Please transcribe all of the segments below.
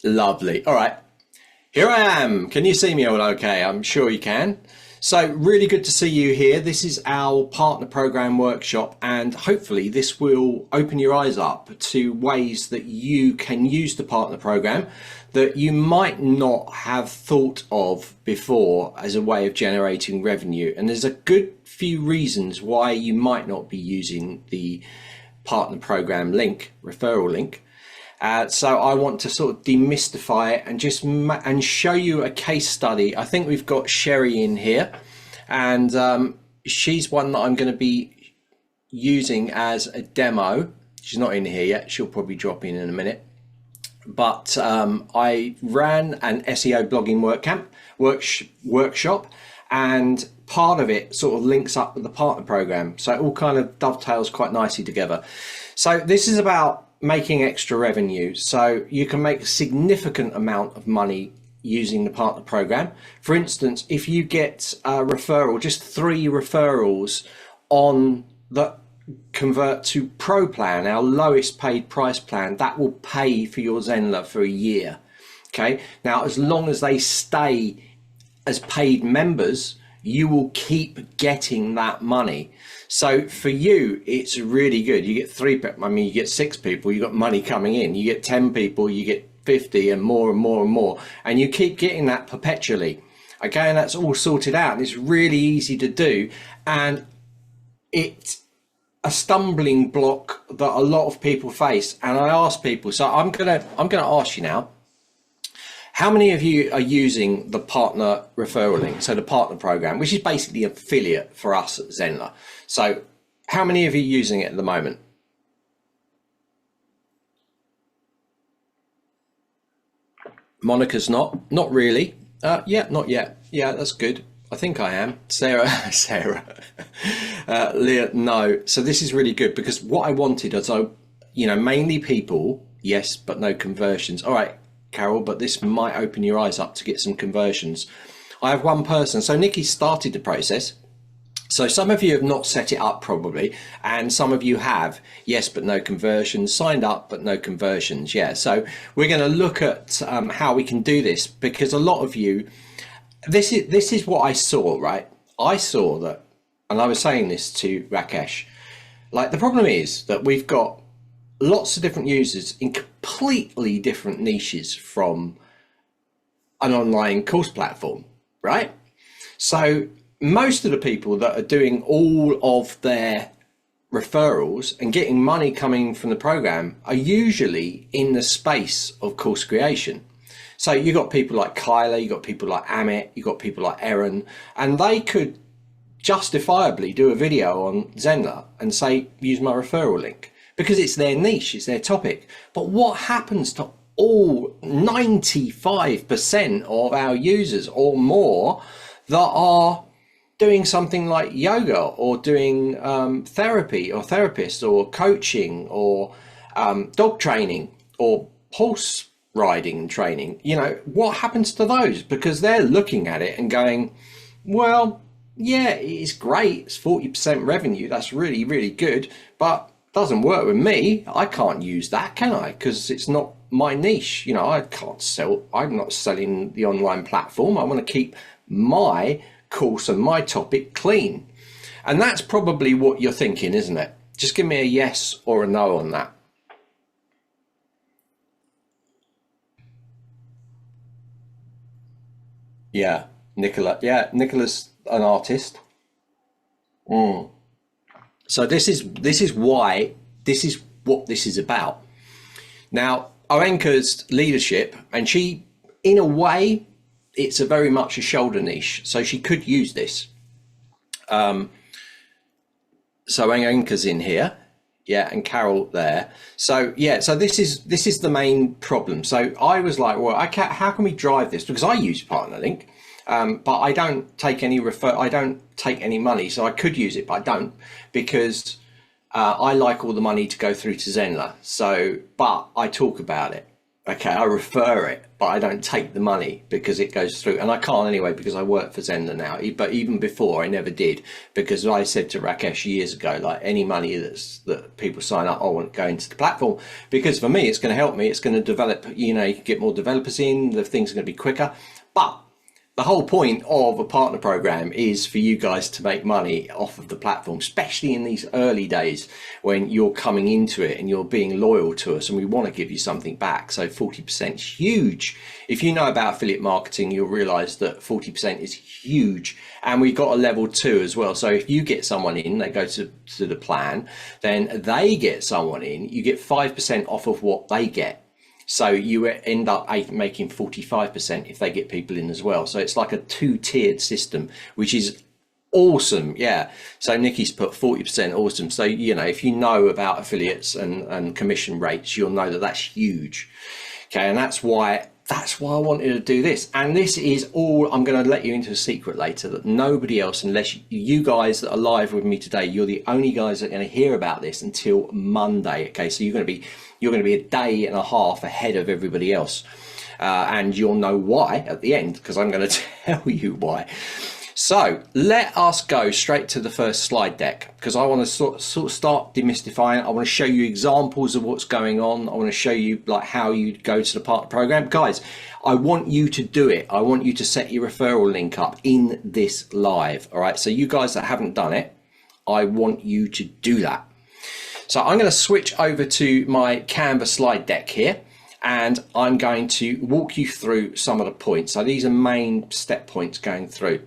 Lovely. All right, here I am. Can you see me all okay? I'm sure you can. So really good to see you here. This is our partner program workshop, and hopefully this will open your eyes up to ways that you can use the partner program that you might not have thought of before as a way of generating revenue. And there's a good few reasons why you might not be using the partner program link, referral link. So I want to sort of demystify it and just show you a case study. I think we've got Sherry in here, and she's one that I'm going to be using as a demo. She's not in here yet. She'll probably drop in a minute. But I ran an SEO blogging workshop, and part of it sort of links up with the partner program. So it all kind of dovetails quite nicely together. So this is about making extra revenue. So you can make a significant amount of money using the partner program. For instance, if you get a referral, just 3 referrals on the convert to Pro plan, our lowest paid price plan, that will pay for your Zenler for a year. Okay, now as long as they stay as paid members, you will keep getting that money. So for you, it's really good. You get 3, I mean, you get 6 people, you got money coming in. You get 10 people, you get 50, and more and more and more. And you keep getting that perpetually. Okay, and that's all sorted out. And it's really easy to do. And it's a stumbling block that a lot of people face. And I ask people, so I'm gonna ask you now, how many of you are using the partner referral link, so the partner program, which is basically affiliate for us at Zenler? So how many of you are using it at the moment? Monica's not really. Yeah, not yet. Yeah, that's good. I think I am. Sarah, Leah, no. So this is really good, because what I wanted is, mainly people, yes, but no conversions. All right, Carol, but this might open your eyes up to get some conversions. I have one person. So Nikki started the process. So some of you have not set it up probably, and some of you have, yes, but no conversions, signed up, but no conversions. Yeah. So we're going to look at how we can do this, because a lot of you, this is what I saw, right? I saw that, and I was saying this to Rakesh, like the problem is that we've got lots of different users in completely different niches from an online course platform, right? So most of the people that are doing all of their referrals and getting money coming from the program are usually in the space of course creation. So you got people like Kyla, you got people like Amit, you got people like Erin, and they could justifiably do a video on Zenler and say, use my referral link, because it's their niche, it's their topic. But what happens to all 95% of our users or more that are doing something like yoga, or doing therapy or therapist, or coaching, or dog training, or horse riding and training? What happens to those? Because they're looking at it and going, well, yeah, it's great, it's 40% revenue, that's really, really good, but doesn't work with me. I can't use that, can I? Because it's not my niche. I can't sell, I'm not selling the online platform. I want to keep my course and my topic clean. And that's probably what you're thinking, isn't it? Just give me a yes or a no on that. Yeah, Nicola. Yeah, Nicola's an artist. So this is what this is about. Now, Arenka's leadership, and she, in a way, it's a very much a shoulder niche, so she could use this. So Arenka's in here, yeah, and Carol there. So yeah, so this is the main problem. So I was like, well, how can we drive this? Because I use Partner Link, but I don't take any money, so I could use it, but I don't, because I like all the money to go through to Zenler. So, but I talk about it. Okay, I refer it, but I don't take the money because it goes through, and I can't anyway because I work for Zenler now. But even before, I never did, because I said to Rakesh years ago, like, any money that people sign up, I want to go into the platform, because for me, it's going to help me. It's going to develop. You know, you can get more developers in. The things are going to be quicker, but the whole point of a partner program is for you guys to make money off of the platform, especially in these early days when you're coming into it and you're being loyal to us, and we want to give you something back. So 40% is huge. If you know about affiliate marketing, you'll realize that 40% is huge. And we've got a level 2 as well. So if you get someone in, they go to the plan, then they get someone in, you get 5% off of what they get. So you end up making 45% if they get people in as well. So it's like a 2-tiered system, which is awesome. Yeah. So Nikki's put 40%, awesome. So, you know, if you know about affiliates and commission rates, you'll know that that's huge. Okay. And that's why I wanted to do this. And this is all, I'm going to let you into a secret later, that nobody else, unless you guys that are live with me today, you're the only guys that are going to hear about this until Monday. Okay. So you're going to be a day and a half ahead of everybody else. And you'll know why at the end, because I'm going to tell you why. So let us go straight to the first slide deck, because I want to sort of start demystifying. I want to show you examples of what's going on. I want to show you like how you go to the partner program. Guys, I want you to do it. I want you to set your referral link up in this live. All right. So you guys that haven't done it, I want you to do that. So I'm going to switch over to my Canva slide deck here, and I'm going to walk you through some of the points. So these are main step points going through.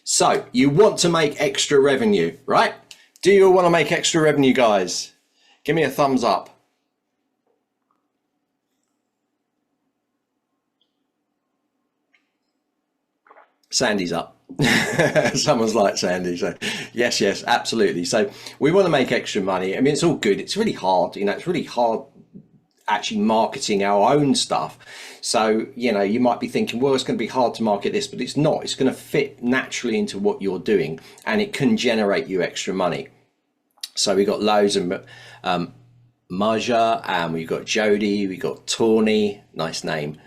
So you want to make extra revenue, right? Do you want to make extra revenue, guys? Give me a thumbs up. Sandy's up. Someone's like Sandy. So yes, absolutely. So we want to make extra money. I mean, it's all good. It's really hard. You know, it's really hard actually marketing our own stuff. So, you know, you might be thinking, well, it's going to be hard to market this, but it's not. It's going to fit naturally into what you're doing, and it can generate you extra money. So we got loads of Maja, and we've got Jody, we got Tawny, nice name.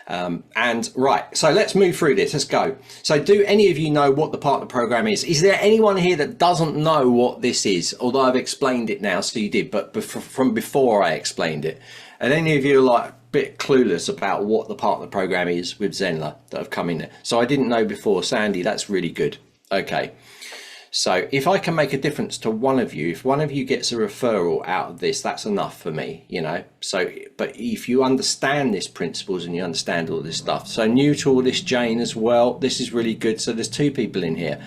And right, so let's move through this. Let's go. So do any of you know what the partner program is? Is there anyone here that doesn't know what this is? Although I've explained it now, so you did, but from before I explained it. And any of you are like a bit clueless about what the partner program is with Zenler that have come in there? So I didn't know before. Sandy, that's really good. Okay. So if I can make a difference to one of you, if one of you gets a referral out of this, that's enough for me, you know. So, but if you understand these principles and you understand all this stuff. So new to all this, Jane, as well. This is really good. So there's 2 people in here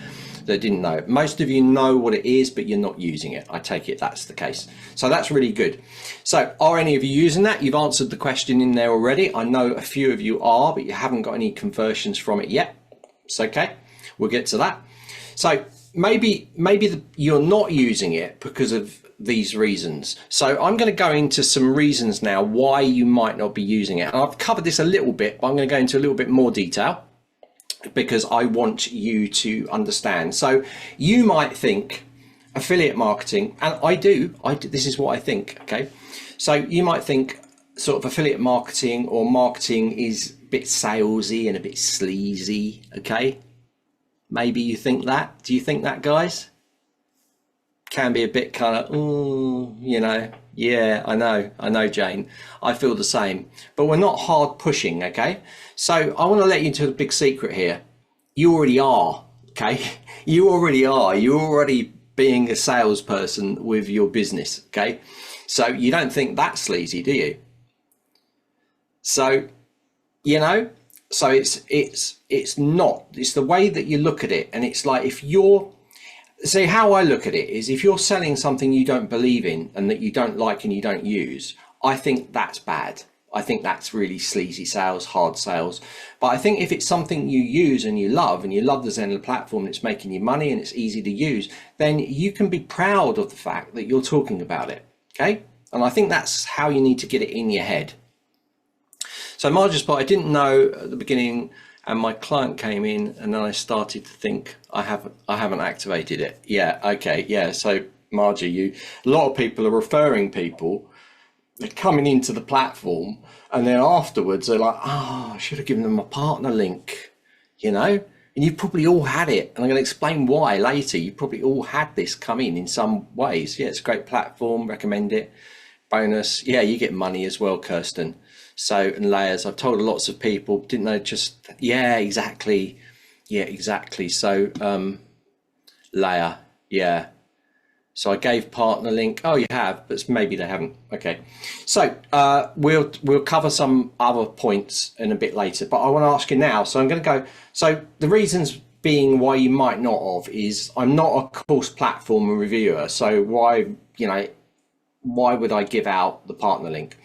that didn't know. Most of you know what it is, but you're not using it. I take it that's the case. So that's really good. So are any of you using that? You've answered the question in there already. I know a few of you are, but you haven't got any conversions from it yet. It's okay. We'll get to that. So maybe you're not using it because of these reasons. So I'm going to go into some reasons now why you might not be using it. And I've covered this a little bit, but I'm going to go into a little bit more detail because I want you to understand. So you might think affiliate marketing, and I do, this is what I think, okay? So you might think sort of affiliate marketing or marketing is a bit salesy and a bit sleazy, okay? Maybe you think that. Do you think that, guys? Can be a bit kind of, you know, yeah, I know, Jane. I feel the same. But we're not hard pushing, okay? So I want to let you into a big secret here. You already are, okay? You already are. You're already being a salesperson with your business, okay? So you don't think that's sleazy, do you? So, you know, so it's not. It's the way that you look at it. And it's like if you're, see, how I look at it is if you're selling something you don't believe in and that you don't like and you don't use, I think that's bad. I think that's really sleazy sales, hard sales. But I think if it's something you use and you love the Zenler platform, and it's making you money and it's easy to use, then you can be proud of the fact that you're talking about it, okay? And I think that's how you need to get it in your head. So Marge's part, I didn't know at the beginning, and my client came in, and then I started to think I haven't activated it. Yeah, okay, yeah. So Margie, a lot of people are referring people they're coming into the platform, and then afterwards they're like, oh, I should have given them a partner link, you know. And you've probably all had it, and I'm going to explain why later. You probably all had this come in some ways. Yeah, it's a great platform, recommend it. Bonus, yeah, you get money as well, Kirsten. So, and layers, I've told lots of people, didn't they? Just, yeah, exactly. Yeah, exactly. So, layer, yeah. So I gave partner link. Oh, you have, but maybe they haven't. Okay. So we'll cover some other points in a bit later, but I want to ask you now. So I'm going to go. So the reasons being why you might not have is I'm not a course platform reviewer. So why would I give out the partner link?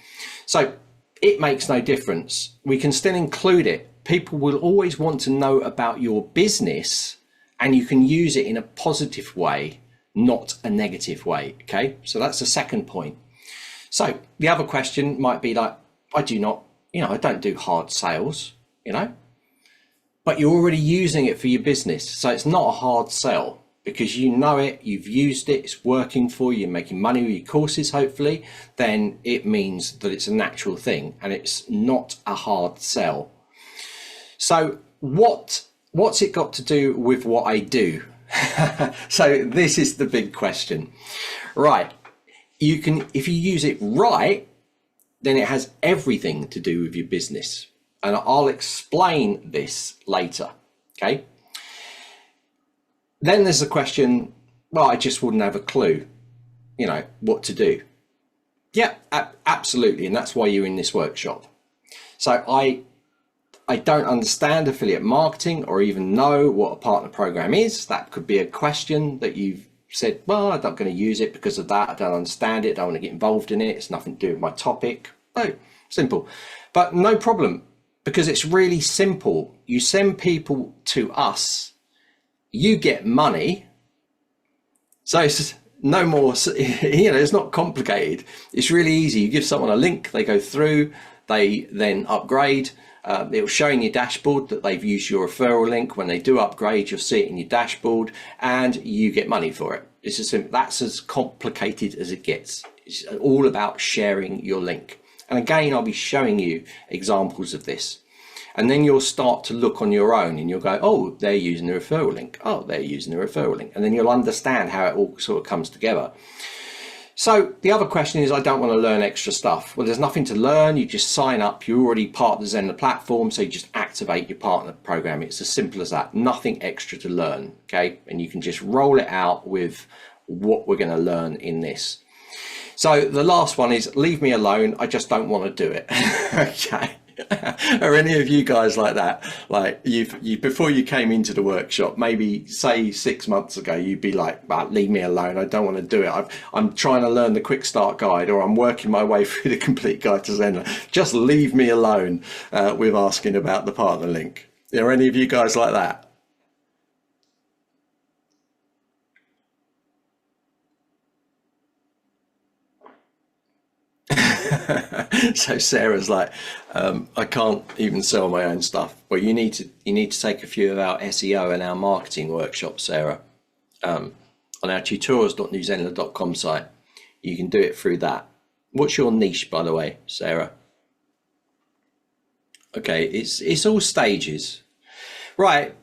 So it makes no difference. We can still include it. People will always want to know about your business, and you can use it in a positive way, not a negative way. Okay, so that's the second point. So the other question might be like, I don't do hard sales, but you're already using it for your business. So it's not a hard sell because you know it, you've used it, it's working for you, you're making money with your courses, hopefully, then it means that it's a natural thing and it's not a hard sell. So what's it got to do with what I do? So this is the big question, right? If you use it right, then it has everything to do with your business, and I'll explain this later. Okay. Then there's the question, well, I just wouldn't have a clue, what to do. Yeah, absolutely, and that's why you're in this workshop. So I don't understand affiliate marketing or even know what a partner program is. That could be a question that you've said, well, I'm not going to use it because of that. I don't understand it. I don't want to get involved in it. It's nothing to do with my topic. Oh, simple. But no problem, because it's really simple. You send people to us, you get money. So it's no more, it's not complicated. It's really easy. You give someone a link, they go through, they then upgrade. It'll show in your dashboard that they've used your referral link. When they do upgrade, you'll see it in your dashboard and you get money for it. It's as simple. That's as complicated as it gets. It's all about sharing your link. And again, I'll be showing you examples of this. And then you'll start to look on your own and you'll go, oh, they're using the referral link. Oh, they're using the referral link. And then you'll understand how it all sort of comes together. So the other question is, I don't want to learn extra stuff. Well, there's nothing to learn. You just sign up. You're already part of the Zenler platform. So you just activate your partner program. It's as simple as that. Nothing extra to learn. Okay. And you can just roll it out with what we're going to learn in this. So the last one is leave me alone. I just don't want to do it. Okay. Are any of you guys like that? Like you before you came into the workshop, maybe say 6 months ago, you'd be like, leave me alone. I don't want to do it. I'm trying to learn the quick start guide, or I'm working my way through the complete guide to Zenler. Just leave me alone with asking about the partner link. Are any of you guys like that? So Sarah's like, I can't even sell my own stuff. Well, you need to take a few of our SEO and our marketing workshops, Sarah, on our tutorials.newzenler.com site. You can do it through that. What's your niche, by the way, Sarah? Okay, it's all stages, right?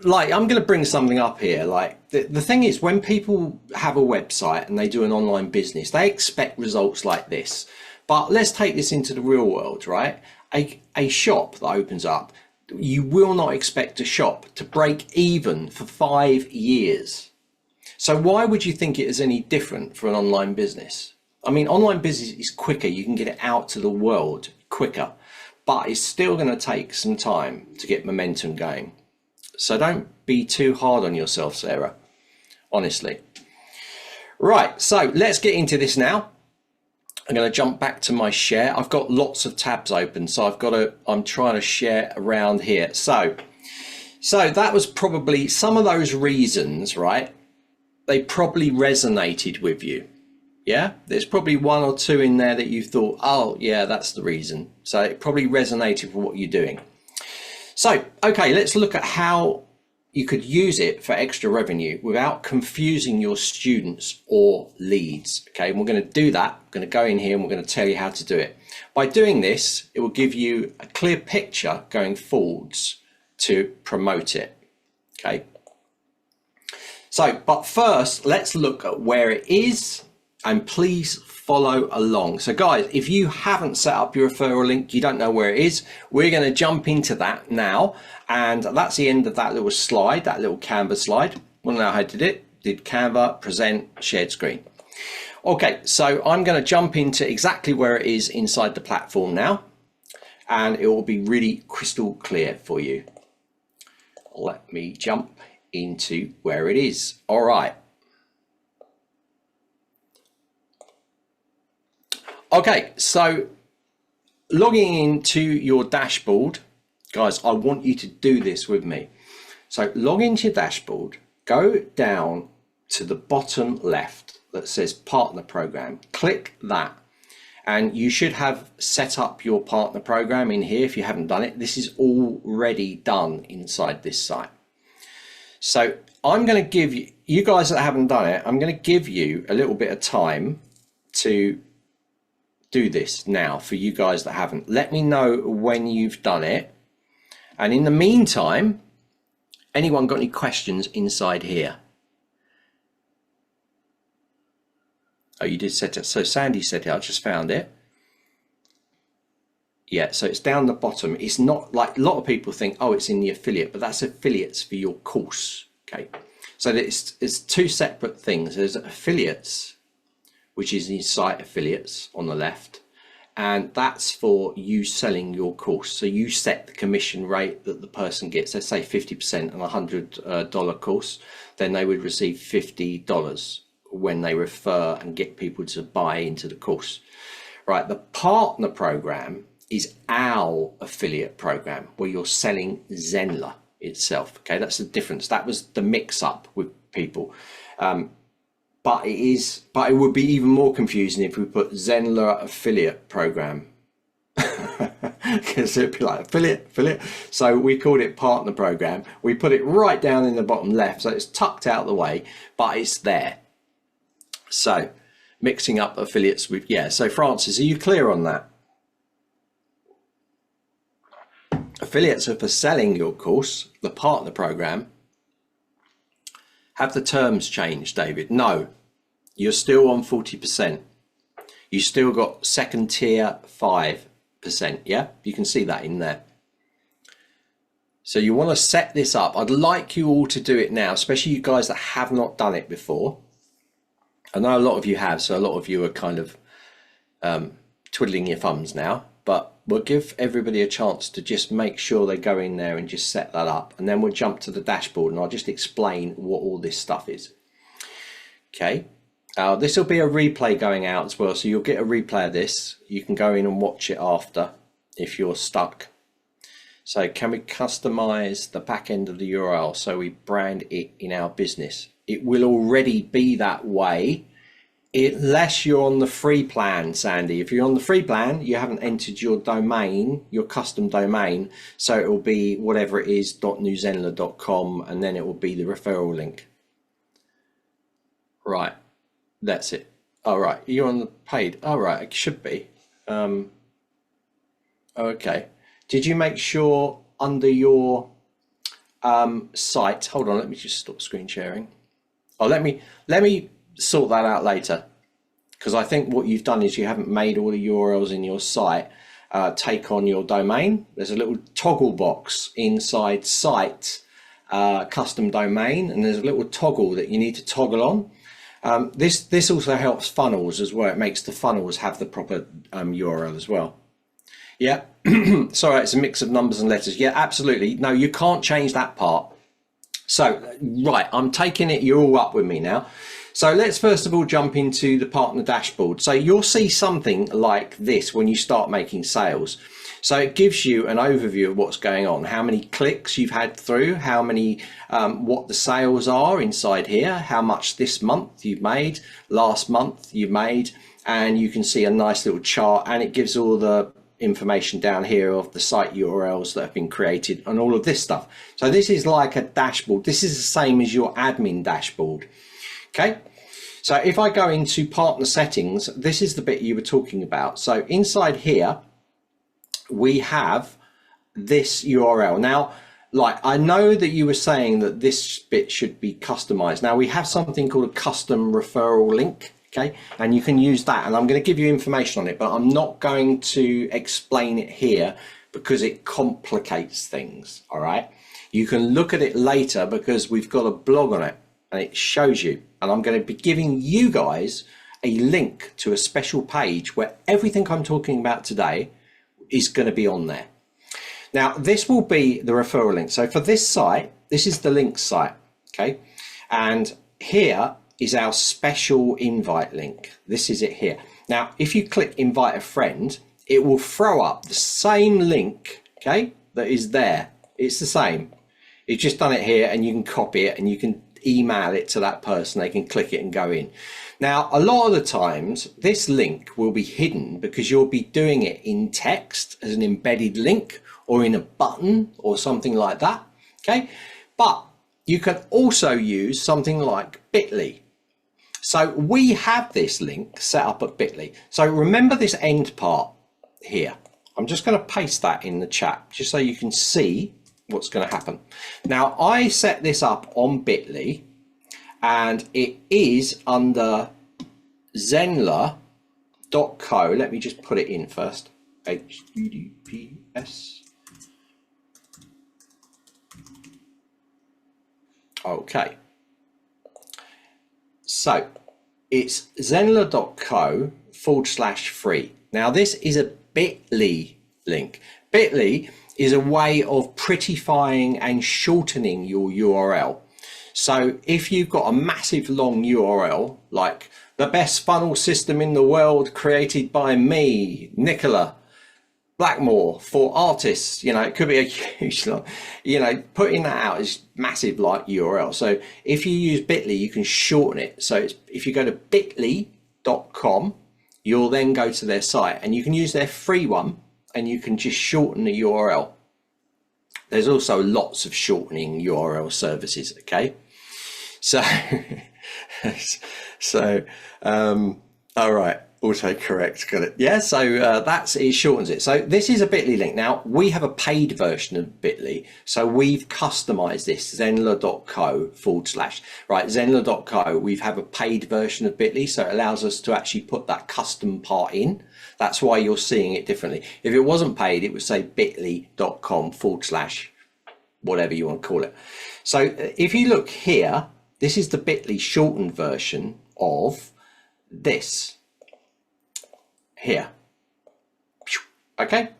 Like, I'm going to bring something up here. Like the thing is, when people have a website and they do an online business, they expect results like this. But let's take this into the real world, right? A shop that opens up, you will not expect a shop to break even for 5 years. So why would you think it is any different for an online business? I mean, online business is quicker. You can get it out to the world quicker, but it's still going to take some time to get momentum going. So don't be too hard on yourself, Sarah, honestly. Right, so let's get into this now. I'm going to jump back to my share. I've got lots of tabs open, so I'm trying to share around here. So that was probably some of those reasons, right? They probably resonated with you. Yeah, there's probably one or two in there that you thought, oh yeah, that's the reason. So it probably resonated with what you're doing. So, okay, let's look at how you could use it for extra revenue without confusing your students or leads. Okay, and we're going to do that. I'm going to go in here and we're going to tell you how to do it. By doing this, it will give you a clear picture going forwards to promote it. Okay. So, but first, let's look at where it is, and please follow along. So guys, if you haven't set up your referral link, you don't know where it is, we're going to jump into that now. And that's the end of that little slide, that little Canva slide. Want to know how I did it? Did Canva, present, shared screen. Okay, so I'm going to jump into exactly where it is inside the platform now, and it will be really crystal clear for you. Let me jump into where it is. All right. Okay, so logging into your dashboard, guys, I want you to do this with me. So log into your dashboard, go down to the bottom left that says Partner Program, click that, and you should have set up your partner program in here. If you haven't done it, this is already done inside this site. So I'm going to give you guys that haven't done it, I'm going to give you a little bit of time to do this now. For you guys that haven't, let me know when you've done it. And in the meantime, anyone got any questions inside here? Oh, you did set it. So Sandy said it. I just found it. Yeah, so it's down the bottom. It's not like a lot of people think, oh, it's in the affiliate, but that's affiliates for your course. Okay, so it's two separate things. There's affiliates, which is the site affiliates on the left, and that's for you selling your course. So you set the commission rate that the person gets. Let's say 50% on a $100 course, then they would receive $50 when they refer and get people to buy into the course. Right, the partner program is our affiliate program where you're selling Zenler itself. Okay, that's the difference. That was the mix up with people. But it would be even more confusing if we put Zenler affiliate program, because it'd be like affiliate. So we called it partner program. We put it right down in the bottom left, so it's tucked out the way, but it's there. So mixing up affiliates with, yeah. So Francis, are you clear on that? Affiliates are for selling your course. The partner program. Have the terms changed, David? No, you're still on 40%. You still got second tier 5%. Yeah, you can see that in there. So you want to set this up. I'd like you all to do it now, especially you guys that have not done it before. I know a lot of you have, so a lot of you are kind of twiddling your thumbs now, but we'll give everybody a chance to just make sure they go in there and just set that up, and then we'll jump to the dashboard and I'll just explain what all this stuff is. Okay, this will be a replay going out as well, so you'll get a replay of this. You can go in and watch it after if you're stuck. So can we customize the back end of the URL so we brand it in our business? It will already be that way unless you're on the free plan, Sandy. If you're on the free plan, you haven't entered your domain, your custom domain, so it will be whatever it is, .newzenler.com, and then it will be the referral link. Right, that's it. All right, you're on the paid. All right, it should be. Okay. Did you make sure under your site? Hold on, let me just stop screen sharing. Oh, let me sort that out later, because I think what you've done is you haven't made all the URLs in your site take on your domain. There's a little toggle box inside site custom domain, and there's a little toggle that you need to toggle on. This also helps funnels as well. It makes the funnels have the proper URL as well. Yeah, sorry, it's a mix of numbers and letters. Yeah, absolutely. No, you can't change that part. So, right, I'm taking it, you're all up with me now. So let's first of all jump into the partner dashboard. So you'll see something like this when you start making sales. So it gives you an overview of what's going on, how many clicks you've had through, how many, what the sales are inside here, how much this month you've made, last month you've made, and you can see a nice little chart, and it gives all the information down here of the site URLs that have been created and all of this stuff. So this is like a dashboard. This is the same as your admin dashboard. Okay. So if I go into partner settings, this is the bit you were talking about. So inside here, we have this URL. Now, like, I know that you were saying that this bit should be customized. Now we have something called a custom referral link. Okay, and you can use that, and I'm going to give you information on it, but I'm not going to explain it here because it complicates things. All right, you can look at it later because we've got a blog on it and it shows you, and I'm going to be giving you guys a link to a special page where everything I'm talking about today is going to be on there. Now this will be the referral link. So for this site, this is the link site. Okay, and here is our special invite link. This is it here. Now, if you click invite a friend, it will throw up the same link, okay, that is there. It's the same. It's just done it here, and you can copy it and you can email it to that person. They can click it and go in. Now, a lot of the times this link will be hidden because you'll be doing it in text as an embedded link or in a button or something like that, okay? But you can also use something like Bitly. So we have this link set up at Bitly. So remember this end part here. I'm just going to paste that in the chat just so you can see what's going to happen. Now I set this up on Bitly, and it is under Zenler.co. Let me just put it in first. HTTPS. Okay. So it's zenler.co/free. Now this is a Bitly link. Bitly is a way of prettifying and shortening your URL. So if you've got a massive long URL, like the best funnel system in the world created by me, Nicola Blackmore, for artists, you know, it could be a huge, you know, putting that out is massive like URL. So if you use Bitly, you can shorten it. So it's, if you go to bitly.com, you'll then go to their site, and you can use their free one, and you can just shorten the URL. There's also lots of shortening URL services. Okay. So, all right. Autocorrect, got it. Yeah, so that's, it shortens it. So this is a Bitly link. Now we have a paid version of Bitly, so we've customized this, zenler.co/. Right, zenler.co, we have a paid version of Bitly, so it allows us to actually put that custom part in. That's why you're seeing it differently. If it wasn't paid, it would say bitly.com/ whatever you want to call it. So if you look here, this is the Bitly shortened version of this. Here. Okay,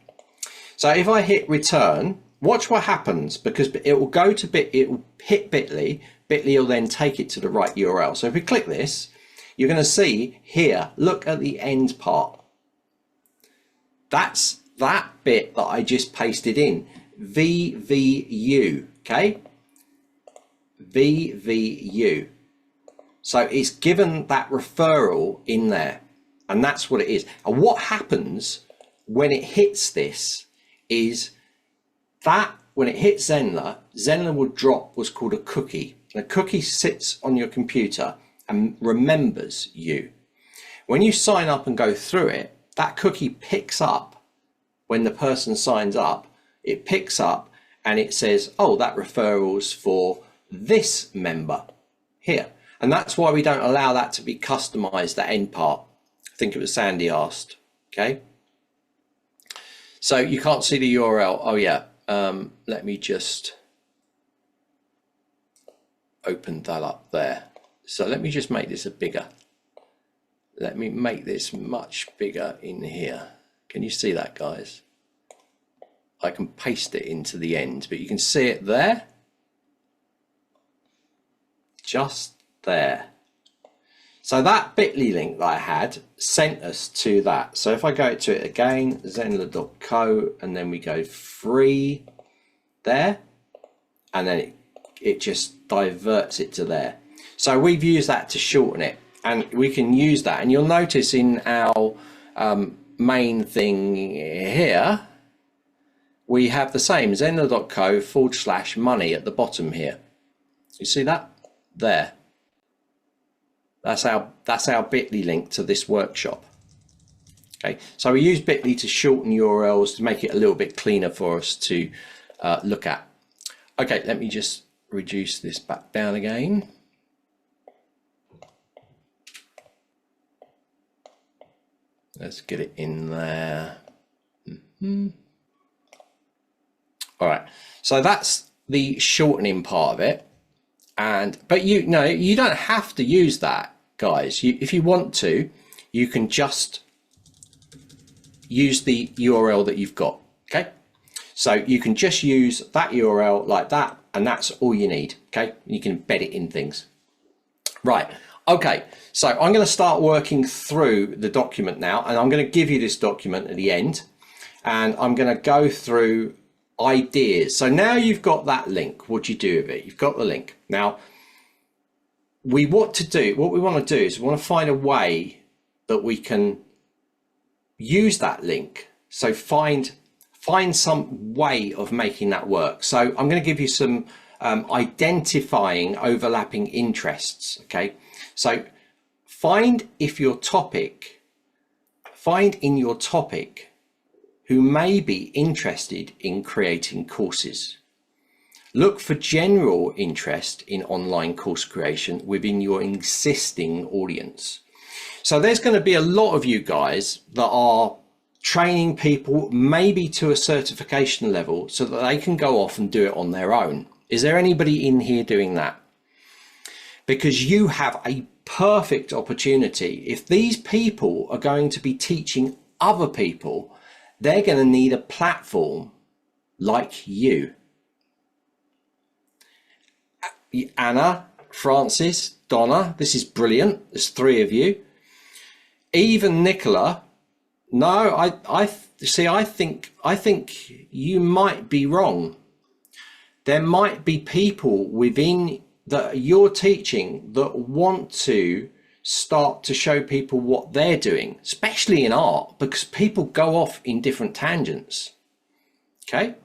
so if I hit return, watch what happens, because it will go to it will hit Bitly. Bitly will then take it to the right URL. So if we click this, you're going to see here, look at the end part. That's that bit that I just pasted in, VVU. Okay, VVU. So it's given that referral in there. And that's what it is. And what happens when it hits this is that when it hits Zenler, Zenler will drop what's called a cookie. And a cookie sits on your computer and remembers you. When you sign up and go through it, that cookie picks up when the person signs up. It picks up and it says, oh, that referral's for this member here. And that's why we don't allow that to be customized, that end part. I think it was Sandy asked. Okay, so you can't see the URL. Oh yeah, let me just open that up there. So let me just make this a bigger. Let me make this much bigger in here. Can you see that, guys? I can paste it into the end, but you can see it there, just there. So that Bitly link that I had sent us to that. So if I go to it again, zenler.co, and then we go free there, and then it just diverts it to there. So we've used that to shorten it, and we can use that. And you'll notice in our main thing here, we have the same zenler.co/money at the bottom here. You see that there? That's our bit.ly link to this workshop. Okay, so we use bit.ly to shorten URLs to make it a little bit cleaner for us to look at. Okay, let me just reduce this back down again. Let's get it in there. All right, so that's the shortening part of it. But you don't have to use that, guys. If you want to, you can just use the URL that you've got. Okay, so you can just use that URL like that, and that's all you need. Okay, you can embed it in things. Right. Okay, so I'm going to start working through the document now, and I'm going to give you this document at the end, and I'm going to go through ideas. So now you've got that link. What do you do with it? You've got the link. Now, what we want to do is we want to find a way that we can use that link. So find some way of making that work. So I'm going to give you some identifying overlapping interests. Okay, so find in your topic who may be interested in creating courses. Look for general interest in online course creation within your existing audience. So there's going to be a lot of you guys that are training people maybe to a certification level so that they can go off and do it on their own. Is there anybody in here doing that? Because you have a perfect opportunity. If these people are going to be teaching other people, they're going to need a platform like you. Anna, Francis, Donna, this is brilliant. There's 3 of you. Even Nicola. No, I think you might be wrong. There might be people within that you're teaching that want to start to show people what they're doing, especially in art, because people go off in different tangents. Okay,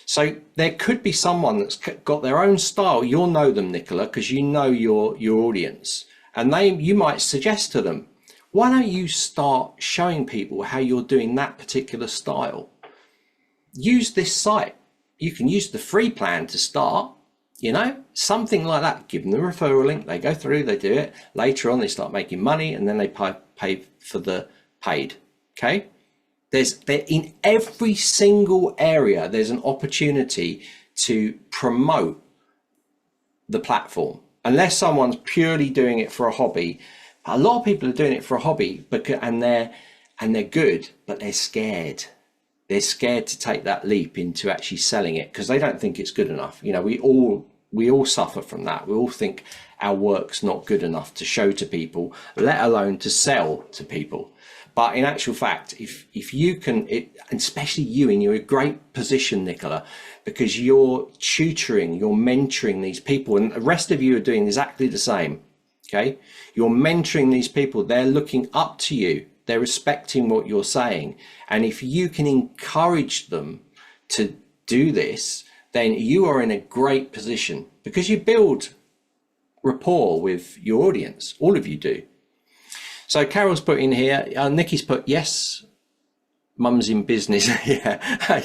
so there could be someone that's got their own style. You'll know them, Nicola, because you know your audience, and you might suggest to them, why don't you start showing people how you're doing that particular style? Use this site. You can use the free plan to start, something like that. Give them the referral link, they go through, they do it. Later on, they start making money, and then they pay for the paid. Okay, in every single area, there's an opportunity to promote the platform, unless someone's purely doing it for a hobby. A lot of people are doing it for a hobby, and they're good, but they're scared. They're scared to take that leap into actually selling it because they don't think it's good enough. We all suffer from that. We all think our work's not good enough to show to people, let alone to sell to people. But in actual fact, if you can, and especially you're in a great position, Nicola, because you're tutoring, you're mentoring these people, and the rest of you are doing exactly the same. Okay, you're mentoring these people. They're looking up to you. They're respecting what you're saying. And if you can encourage them to do this, then you are in a great position because you build rapport with your audience. All of you do. So Carol's put in here, Nikki's put, yes, mum's in business.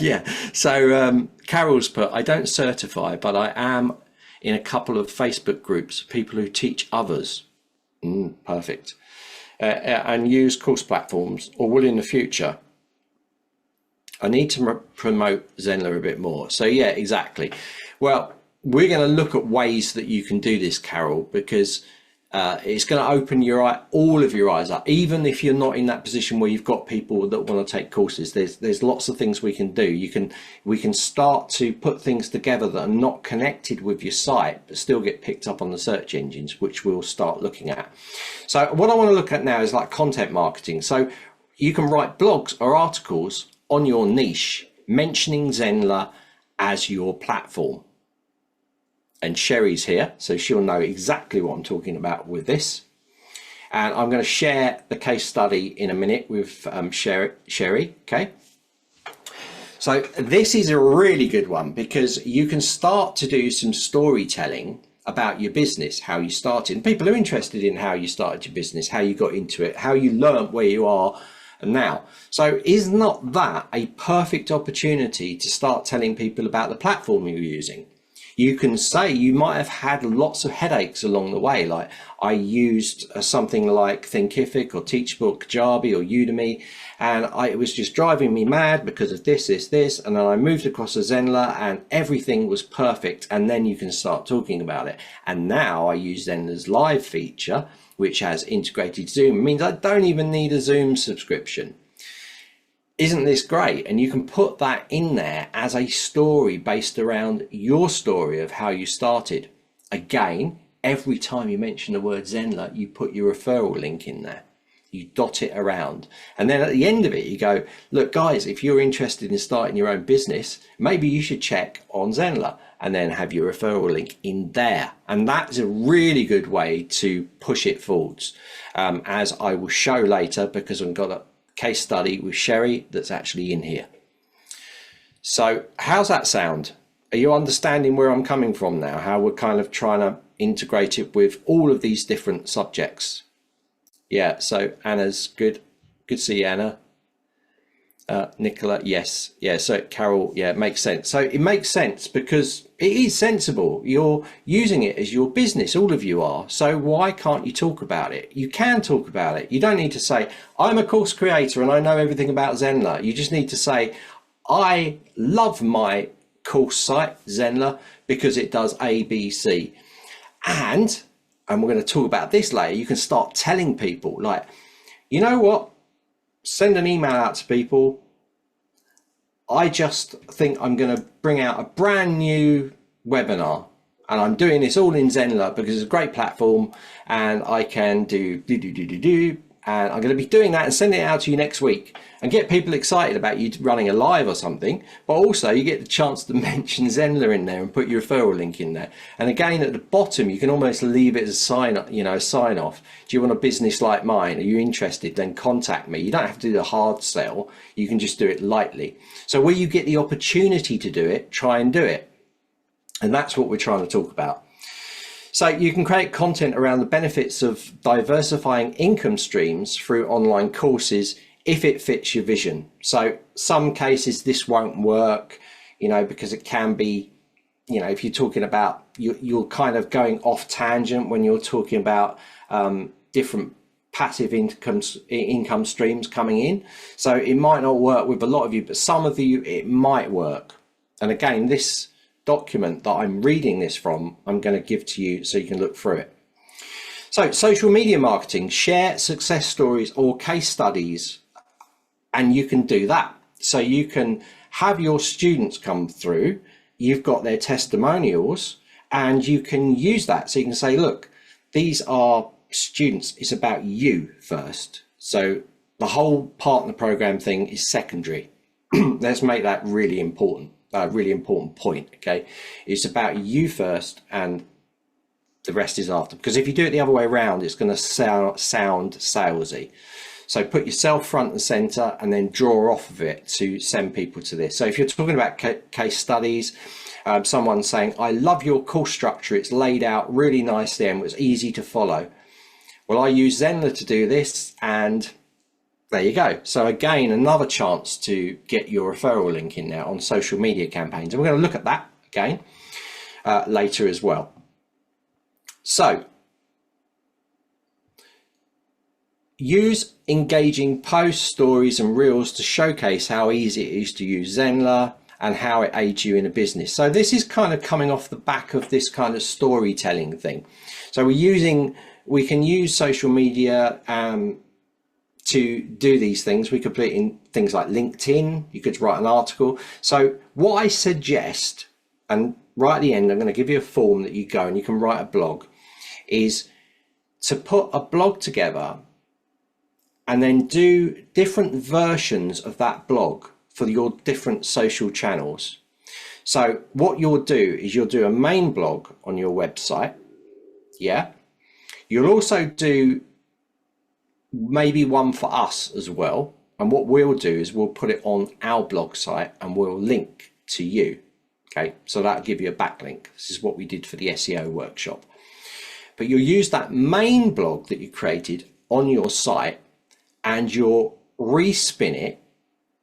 yeah. So Carol's put, I don't certify, but I am in a couple of Facebook groups, people who teach others. Perfect. And use course platforms, or will in the future. I need to promote Zenler a bit more. So yeah, exactly. Well, we're going to look at ways that you can do this, Carol, because it's going to open all of your eyes up. Even if you're not in that position where you've got people that want to take courses, there's lots of things we can do. We can start to put things together that are not connected with your site, but still get picked up on the search engines, which we'll start looking at. So what I want to look at now is like content marketing. So you can write blogs or articles on your niche, mentioning Zenler as your platform. And Sherry's here, so she'll know exactly what I'm talking about with this. And I'm going to share the case study in a minute with Sherry. Okay. So this is a really good one because you can start to do some storytelling about your business, how you started. And people are interested in how you started your business, how you got into it, how you learned where you are now. So is not that a perfect opportunity to start telling people about the platform you're using? You can say you might have had lots of headaches along the way. Like I used something like Thinkific or Teachbook, Kajabi or Udemy, and it was just driving me mad because of this. And then I moved across to Zenler and everything was perfect. And then you can start talking about it. And now I use Zenler's live feature, which has integrated Zoom. It means I don't even need a Zoom subscription. Isn't this great? And you can put that in there as a story based around your story of how you started. Again, every time you mention the word Zenler, you put your referral link in there. You dot it around. And then at the end of it, you go, look, guys, if you're interested in starting your own business, maybe you should check on Zenler, and then have your referral link in there. And that's a really good way to push it forwards, as I will show later, because I've got a case study with Sherry that's actually in here. So how's that sound? Are you understanding where I'm coming from now? How we're kind of trying to integrate it with all of these different subjects? Yeah, so Anna's good. Good to see you, Anna. Nicola, yes. Yeah, so Carol, yeah, it makes sense. So it makes sense because it is sensible. You're using it as your business, all of you are. So why can't you talk about it? You can talk about it. You don't need to say, I'm a course creator and I know everything about Zenler. You just need to say, I love my course site, Zenler, because it does A, B, C. And we're going to talk about this later, you can start telling people, like, you know what? Send an email out to people. I just think I'm going to bring out a brand new webinar, and I'm doing this all in Zenler because it's a great platform and I can do and I'm going to be doing that and sending it out to you next week and get people excited about you running a live or something. But also you get the chance to mention Zenler in there and put your referral link in there. And again, at the bottom, you can almost leave it as a sign off. Do you want a business like mine? Are you interested? Then contact me. You don't have to do the hard sell. You can just do it lightly. So where you get the opportunity to do it, try and do it. And that's what we're trying to talk about. So you can create content around the benefits of diversifying income streams through online courses if it fits your vision. So some cases this won't work, because it can be, if you're talking about, you're kind of going off tangent when you're talking about different passive income streams coming in. So it might not work with a lot of you, but some of you, it might work. And again, this document that I'm reading this from, I'm going to give to you so you can look through it. So social media marketing, share success stories or case studies, and you can do that. So you can have your students come through, you've got their testimonials, and you can use that. So you can say, look, these are students, it's about you first. So the whole partner program thing is secondary. Let's make that really important. Really important point. Okay, it's about you first and the rest is after, because if you do it the other way around, it's going to sound salesy. So put yourself front and center and then draw off of it to send people to this. So if you're talking about case studies, someone saying, I love your course structure, it's laid out really nicely and was easy to follow. Well, I use Zenler to do this, and there you go. So again, another chance to get your referral link in there on social media campaigns. And we're going to look at that again later as well. So use engaging posts, stories and reels to showcase how easy it is to use Zenler and how it aids you in a business. So this is kind of coming off the back of this kind of storytelling thing. So we can use social media to do these things. We could put it in things like LinkedIn. You could write an article. So what I suggest, and right at the end, I'm going to give you a form that you go and you can write a blog, is to put a blog together and then do different versions of that blog for your different social channels. So what you'll do is you'll do a main blog on your website. Yeah. You'll also do maybe one for us as well. And what we'll do is we'll put it on our blog site and we'll link to you. Okay, so that'll give you a backlink. This is what we did for the SEO workshop. But you'll use that main blog that you created on your site and you'll respin it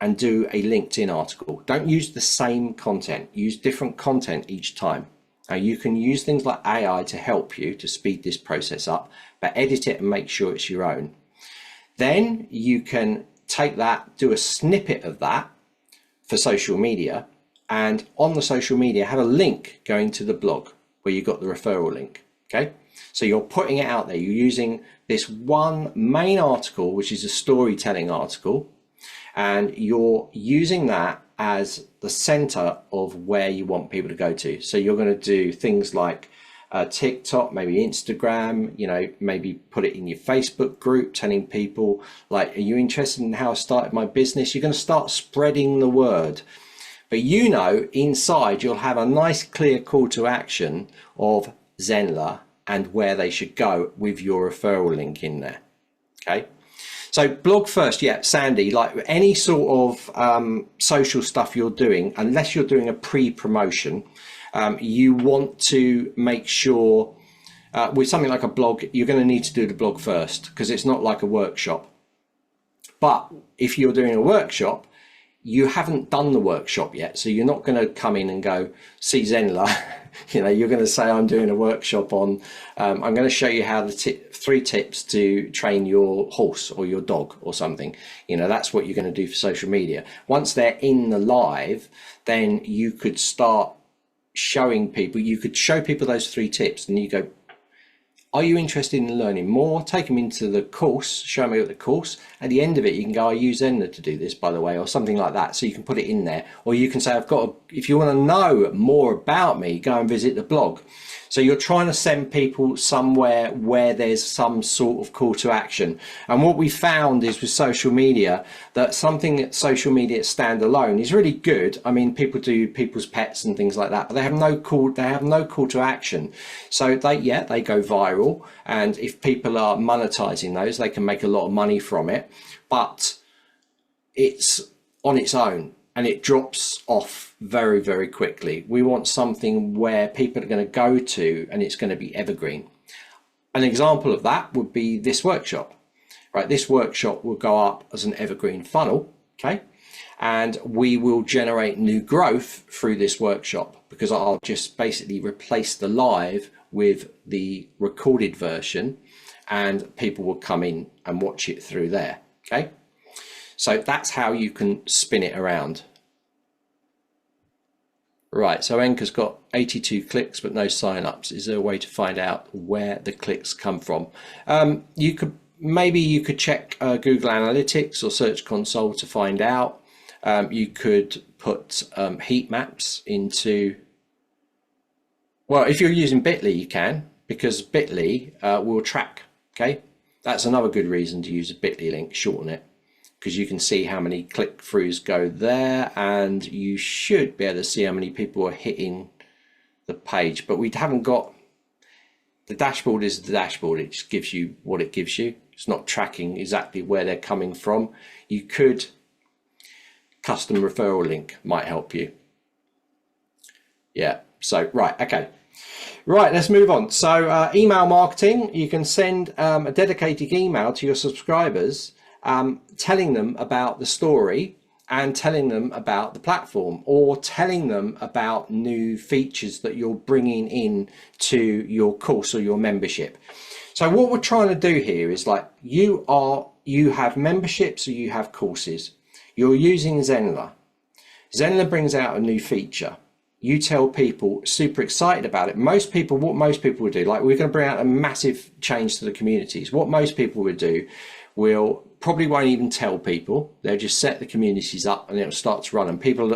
and do a LinkedIn article. Don't use the same content, use different content each time. Now you can use things like AI to help you to speed this process up, but edit it and make sure it's your own. Then you can take that, do a snippet of that for social media, and on the social media have a link going to the blog where you got the referral link. Okay, so you're putting it out there, you're using this one main article, which is a storytelling article, and you're using that as the center of where you want people to go to. So you're going to do things like TikTok, maybe Instagram, you know, maybe put it in your Facebook group, telling people like, are you interested in how I started my business? You're going to start spreading the word. But you know, inside you'll have a nice clear call to action of Zenler and where they should go with your referral link in there. Okay, so blog first. Yeah, Sandy, like any sort of social stuff you're doing, unless you're doing a pre-promotion, you want to make sure with something like a blog, you're going to need to do the blog first because it's not like a workshop. But if you're doing a workshop, you haven't done the workshop yet, so you're not going to come in and go see Zenler. You know, you're going to say, I'm doing a workshop on, I'm going to show you how the 3 tips to train your horse or your dog or something. You know, that's what you're going to do for social media. Once they're in the live, then you could start showing people, you could show people those 3 tips and you go, are you interested in learning more? Take them into the course, show them at the course. At the end of it, you can go, I use Zenler to do this, by the way, or something like that. So you can put it in there. Or you can say, if you want to know more about me, go and visit the blog. So you're trying to send people somewhere where there's some sort of call to action. And what we found is with social media, that something that social media standalone is really good. I mean, people do people's pets and things like that, but they have no call to action. So they go viral. And if people are monetizing those, they can make a lot of money from it, but it's on its own and it drops off very, very quickly. We want something where people are going to go to and it's going to be evergreen. An example of that would be this workshop, right? This workshop will go up as an evergreen funnel, okay? And we will generate new growth through this workshop because I'll just basically replace the live with the recorded version and people will come in and watch it through there, okay? So that's how you can spin it around. Right, so Enka's got 82 clicks but no sign-ups. Is there a way to find out where the clicks come from? You could check Google Analytics or Search Console to find out. You could put heat maps into, well, if you're using Bitly, you can, because Bitly will track, okay? That's another good reason to use a Bitly link, shorten it, because you can see how many click-throughs go there and you should be able to see how many people are hitting the page. But we haven't got, the dashboard is the dashboard, it just gives you what it gives you. It's not tracking exactly where they're coming from. You could, custom referral link might help you. Yeah, so right, okay. Right, let's move on. So email marketing, you can send a dedicated email to your subscribers telling them about the story and telling them about the platform, or telling them about new features that you're bringing in to your course or your membership. So what we're trying to do here is, like, you have memberships or you have courses, you're using Zenler. Zenler brings out a new feature. You tell people, super excited about it. What most people would do, like, we're going to bring out a massive change to the communities. What most people would do probably won't even tell people. They'll just set the communities up and it'll start to run, and people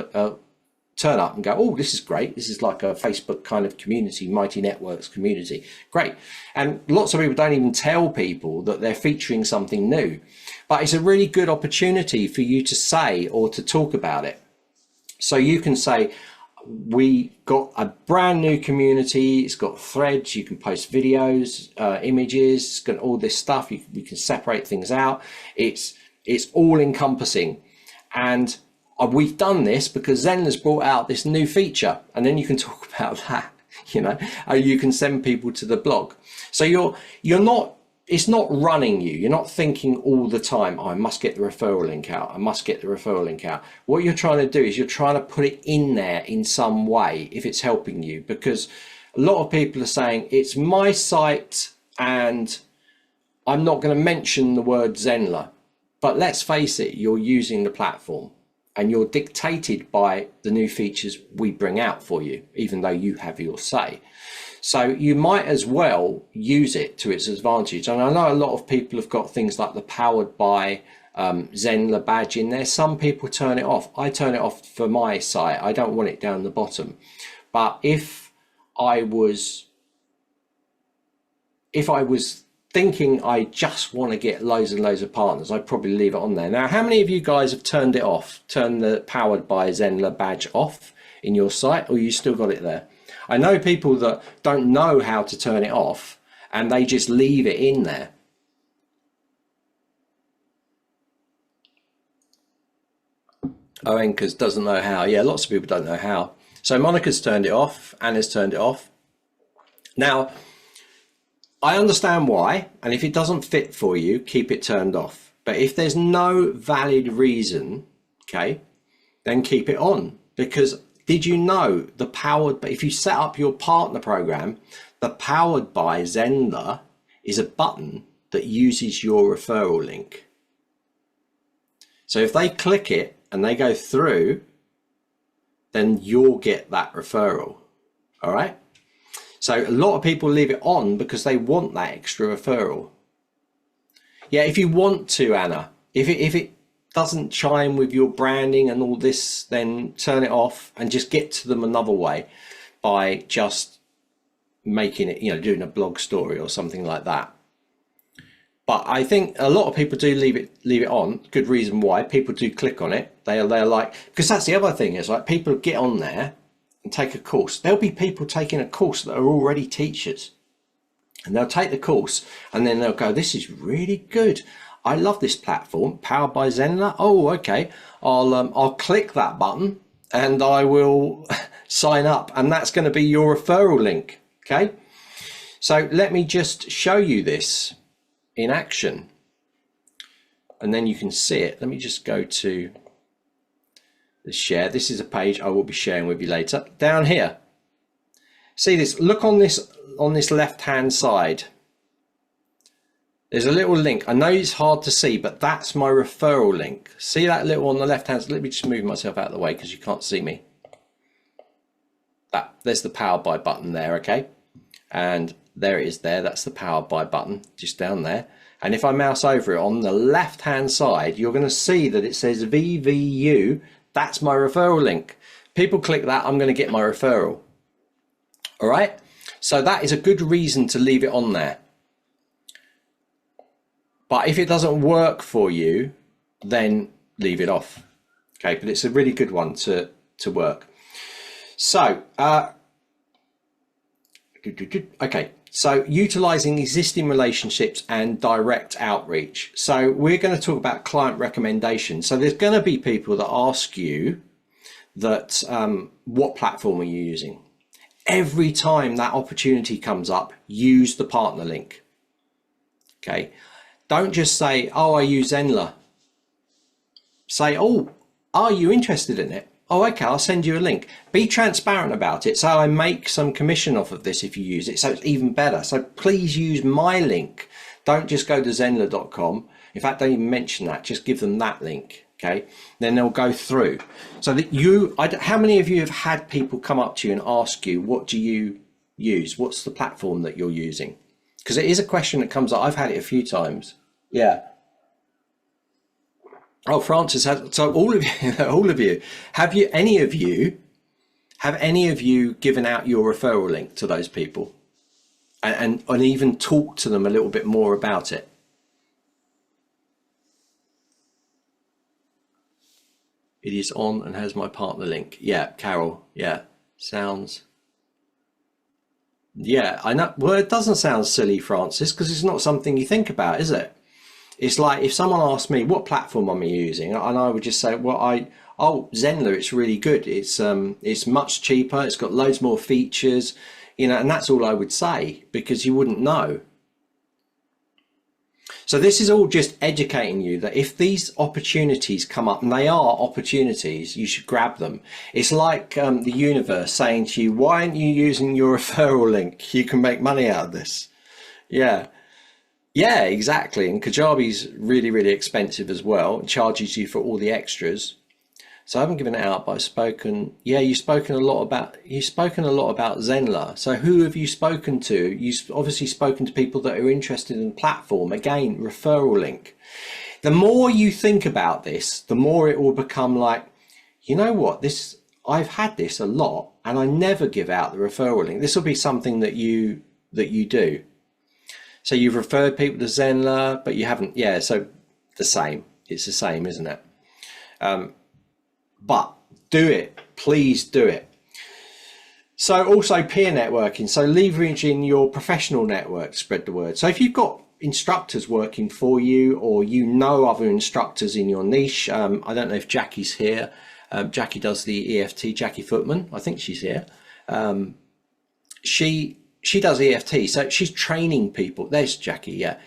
turn up and go, oh, this is great. This is like a Facebook kind of community, Mighty Networks community. Great. And lots of people don't even tell people that they're featuring something new, but it's a really good opportunity for you to say or to talk about it. So you can say, we got a brand new community. It's got threads, you can post videos, images, it's got all this stuff. You can separate things out. It's all encompassing. And we've done this because Zenler's brought out this new feature, and then you can talk about that. You know, you can send people to the blog. So you're not, it's not running you. You're not thinking all the time, oh, I must get the referral link out. I must get the referral link out. What you're trying to do is you're trying to put it in there in some way if it's helping you, because a lot of people are saying it's my site and I'm not going to mention the word Zenler. But let's face it, you're using the platform and you're dictated by the new features we bring out for you, even though you have your say. So you might as well use it to its advantage. And I know a lot of people have got things like the powered by Zenler badge in there. Some people turn it off. I turn it off for my site. I don't want it down the bottom. But if I was thinking I just want to get loads and loads of partners, I'd probably leave it on there. Now, how many of you guys have turned it off, turned the powered by Zenler badge off in your site, or you still got it there? I know people that don't know how to turn it off and they just leave it in there. Oenka's doesn't know how. Yeah, lots of people don't know how. So Monica's turned it off, Anna's turned it off. Now, I understand why, and if it doesn't fit for you, keep it turned off. But if there's no valid reason, okay, then keep it on. Because did you know the powered, but if you set up your partner program, the powered by Zenler is a button that uses your referral link. So if they click it and they go through, then you'll get that referral. All right. So a lot of people leave it on because they want that extra referral. Yeah, if you want to, Anna, if it doesn't chime with your branding and all this, then turn it off and just get to them another way by just making it, you know, doing a blog story or something like that. But I think a lot of people do leave it on. Good reason why. People do click on it. They're like, because that's the other thing is like people get on there and take a course. There'll be people taking a course that are already teachers, and they'll take the course and then they'll go, this is really good. I love this platform, powered by Zenler. Oh, okay. I'll click that button and I will sign up, and that's going to be your referral link. Okay. So let me just show you this in action, and then you can see it. Let me just go to the share. This is a page I will be sharing with you later. Down here, see this, look on this left hand side. There's a little link. I know it's hard to see, but that's my referral link. See that little on the left hand side? Let me just move myself out of the way because you can't see me. There's the powered by button there, okay? And there it is there. That's the powered by button just down there. And if I mouse over it on the left hand side, you're going to see that it says VVU. That's my referral link. People click that, I'm going to get my referral. All right. So that is a good reason to leave it on there. But if it doesn't work for you, then leave it off. Okay. But it's a really good one to work. So, okay. So utilizing existing relationships and direct outreach. So we're going to talk about client recommendations. So there's going to be people that ask you that what platform are you using? Every time that opportunity comes up, use the partner link. Okay. Don't just say, oh, I use Zenler. Say, oh, are you interested in it? Oh, okay, I'll send you a link. Be transparent about it. So I make some commission off of this if you use it. So it's even better. So please use my link. Don't just go to zenler.com. In fact, don't even mention that. Just give them that link. Okay. Then they'll go through. So that how many of you have had people come up to you and ask you, what do you use? What's the platform that you're using? Because it is a question that comes up. I've had it a few times. Yeah. Oh, Francis has. So all of you, have any of you given out your referral link to those people, and even talk to them a little bit more about it? It is on and has my partner link. Yeah, Carol. Yeah, sounds. Yeah, I know. Well, it doesn't sound silly, Francis, because it's not something you think about, is it? It's like if someone asked me what platform am I using, and I would just say, well, Zenler, it's really good. It's much cheaper. It's got loads more features, and that's all I would say because you wouldn't know. So this is all just educating you that if these opportunities come up, and they are opportunities, you should grab them. It's like the universe saying to you, why aren't you using your referral link? You can make money out of this. Yeah. Yeah, exactly. And Kajabi's really, really expensive as well. It charges you for all the extras. So I haven't given it out, but I've spoken. Yeah, you've spoken a lot about Zenler. So who have you spoken to? You've obviously spoken to people that are interested in the platform. Again, referral link. The more you think about this, the more it will become like, you know what? I've had this a lot, and I never give out the referral link. This will be something that you do. So you've referred people to Zenler, but you haven't. Yeah, so the same. It's the same, isn't it? But do it, please do it. So also peer networking, so leveraging your professional network to spread the word. So if you've got instructors working for you, or other instructors in your niche, I don't know if Jackie's here. Jackie does the EFT, Jackie Footman, I think she's here. She does EFT, so she's training people. There's Jackie, yeah.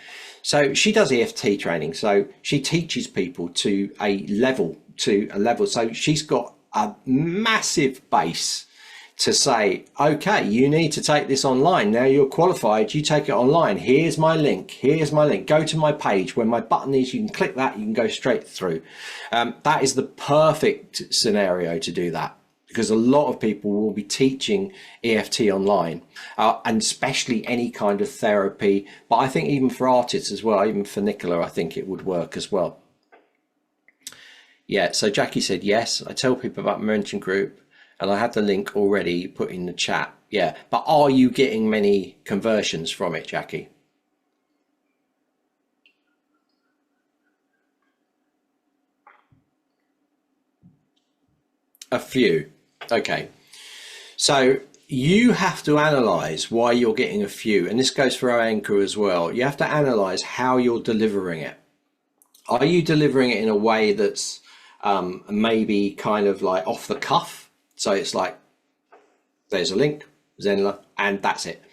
So she does EFT training, so she teaches people to a level. So she's got a massive base to say, okay, you need to take this online. Now you're qualified, you take it online. Here's my link. Go to my page where my button is. You can click that, you can go straight through. That is the perfect scenario to do that, because a lot of people will be teaching EFT online, and especially any kind of therapy. But I think even for artists as well, even for Nicola, I think it would work as well. Yeah, so Jackie said, yes, I tell people about Momentum Group, and I have the link already put in the chat. Yeah, but are you getting many conversions from it, Jackie? A few. Okay. So you have to analyze why you're getting a few, and this goes for our anchor as well. You have to analyze how you're delivering it. Are you delivering it in a way that's maybe kind of like off the cuff? So it's like, there's a link, Zenler, and that's it.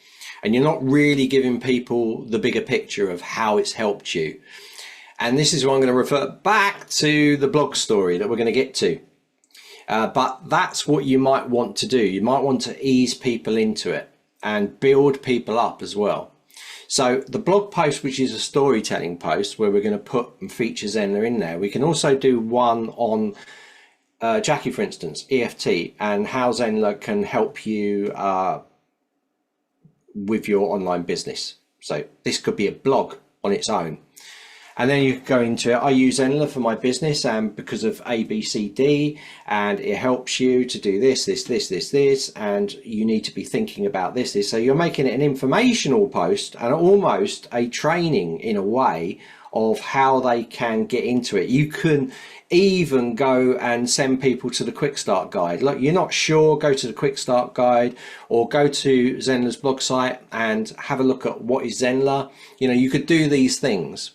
And you're not really giving people the bigger picture of how it's helped you. And this is where I'm going to refer back to the blog story that we're going to get to. But that's what you might want to do. You might want to ease people into it and build people up as well. So the blog post, which is a storytelling post where we're going to put and feature Zenler in there. We can also do one on Jackie, for instance, EFT, and how Zenler can help you with your online business. So this could be a blog on its own. And then you could go into it. I use Zenler for my business and because of A, B, C, D, and it helps you to do this, and you need to be thinking about this. So you're making it an informational post and almost a training in a way of how they can get into it. You can even go and send people to the quick start guide. Look, you're not sure, go to the quick start guide or go to Zenler's blog site and have a look at what is Zenler. You could do these things.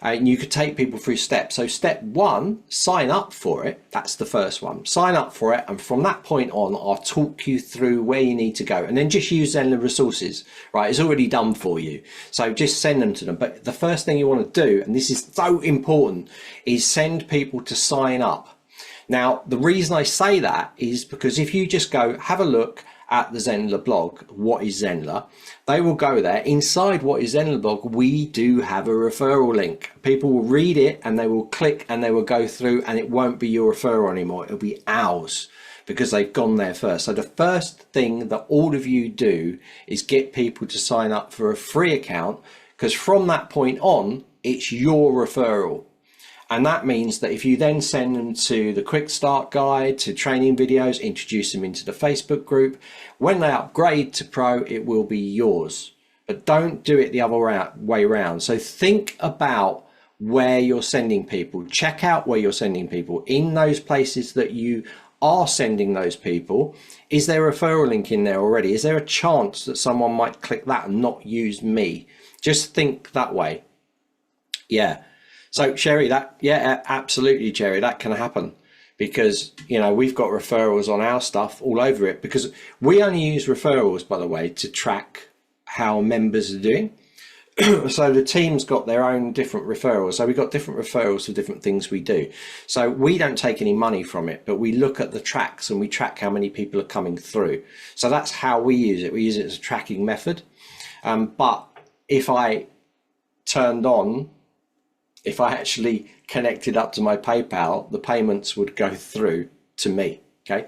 And you could take people through steps. So step one, sign up for it. That's the first one. Sign up for it. And from that point on, I'll talk you through where you need to go. And then just use Zenler resources, right? It's already done for you. So just send them to them. But the first thing you want to do, and this is so important, is send people to sign up. Now, the reason I say that is because if you just go have a look at the Zenler blog, what is Zenler, they will go there. Inside what is Zenler blog, we do have a referral link. People will read it and they will click and they will go through, and it won't be your referral anymore. It'll be ours because they've gone there first. So the first thing that all of you do is get people to sign up for a free account, because from that point on, it's your referral. And that means that if you then send them to the quick start guide, to training videos, introduce them into the Facebook group, when they upgrade to pro, it will be yours. But don't do it the other way around. So think about where you're sending people. Check out where you're sending people. In those places that you are sending those people, is there a referral link in there already? Is there a chance that someone might click that and not use me? Just think that way. Yeah. So Sherry, that, yeah, absolutely, Jerry, that can happen, because, you know, we've got referrals on our stuff all over it, because we only use referrals, by the way, to track how members are doing. So the team's got their own different referrals. So we've got different referrals for different things we do. So we don't take any money from it, but we look at the tracks and we track how many people are coming through. So that's how we use it. We use it as a tracking method. But if I actually connected up to my PayPal, the payments would go through to me. Okay.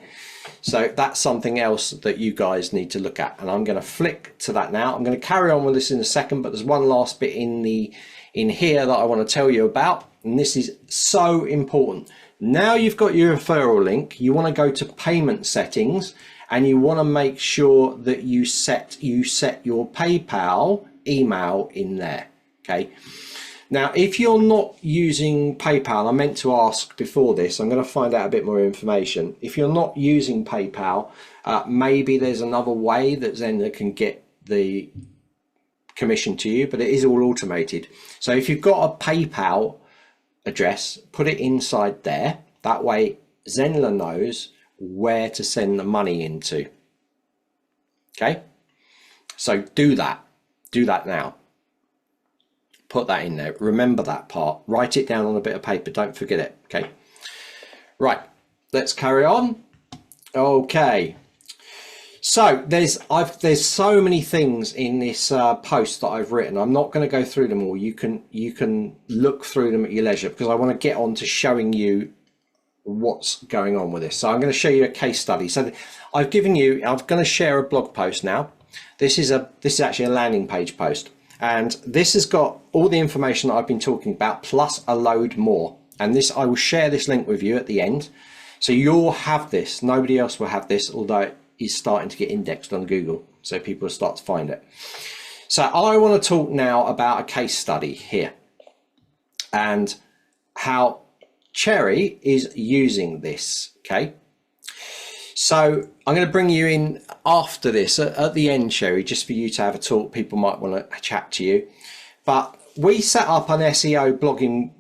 So that's something else that you guys need to look at, and I'm going to flick to that now. I'm going to carry on with this in a second, but there's one last bit in here that I want to tell you about, and this is so important. Now you've got your referral link, you want to go to payment settings, and you want to make sure that you set your PayPal email in there. Okay. Now, if you're not using PayPal, I meant to ask before this, I'm going to find out a bit more information. If you're not using PayPal, maybe there's another way that Zenler can get the commission to you, but it is all automated. So if you've got a PayPal address, put it inside there. That way Zenler knows where to send the money into. Okay, so do that now. Put that in there. Remember that part. Write it down on a bit of paper. Don't forget it. Okay. Right. Let's carry on. Okay. So there's so many things in this post that I've written. I'm not going to go through them all. You can look through them at your leisure, because I want to get on to showing you what's going on with this. So I'm going to show you a case study. So I'm going to share a blog post now. This is actually a landing page post. And this has got all the information that I've been talking about, plus a load more. And this, I will share this link with you at the end. So you'll have this. Nobody else will have this, although it is starting to get indexed on Google. So people will start to find it. So I want to talk now about a case study here, and how Cherry is using this. Okay. So I'm going to bring you in after this at the end, Sherry, just for you to have a talk. People might want to chat to you. But we set up an SEO blogging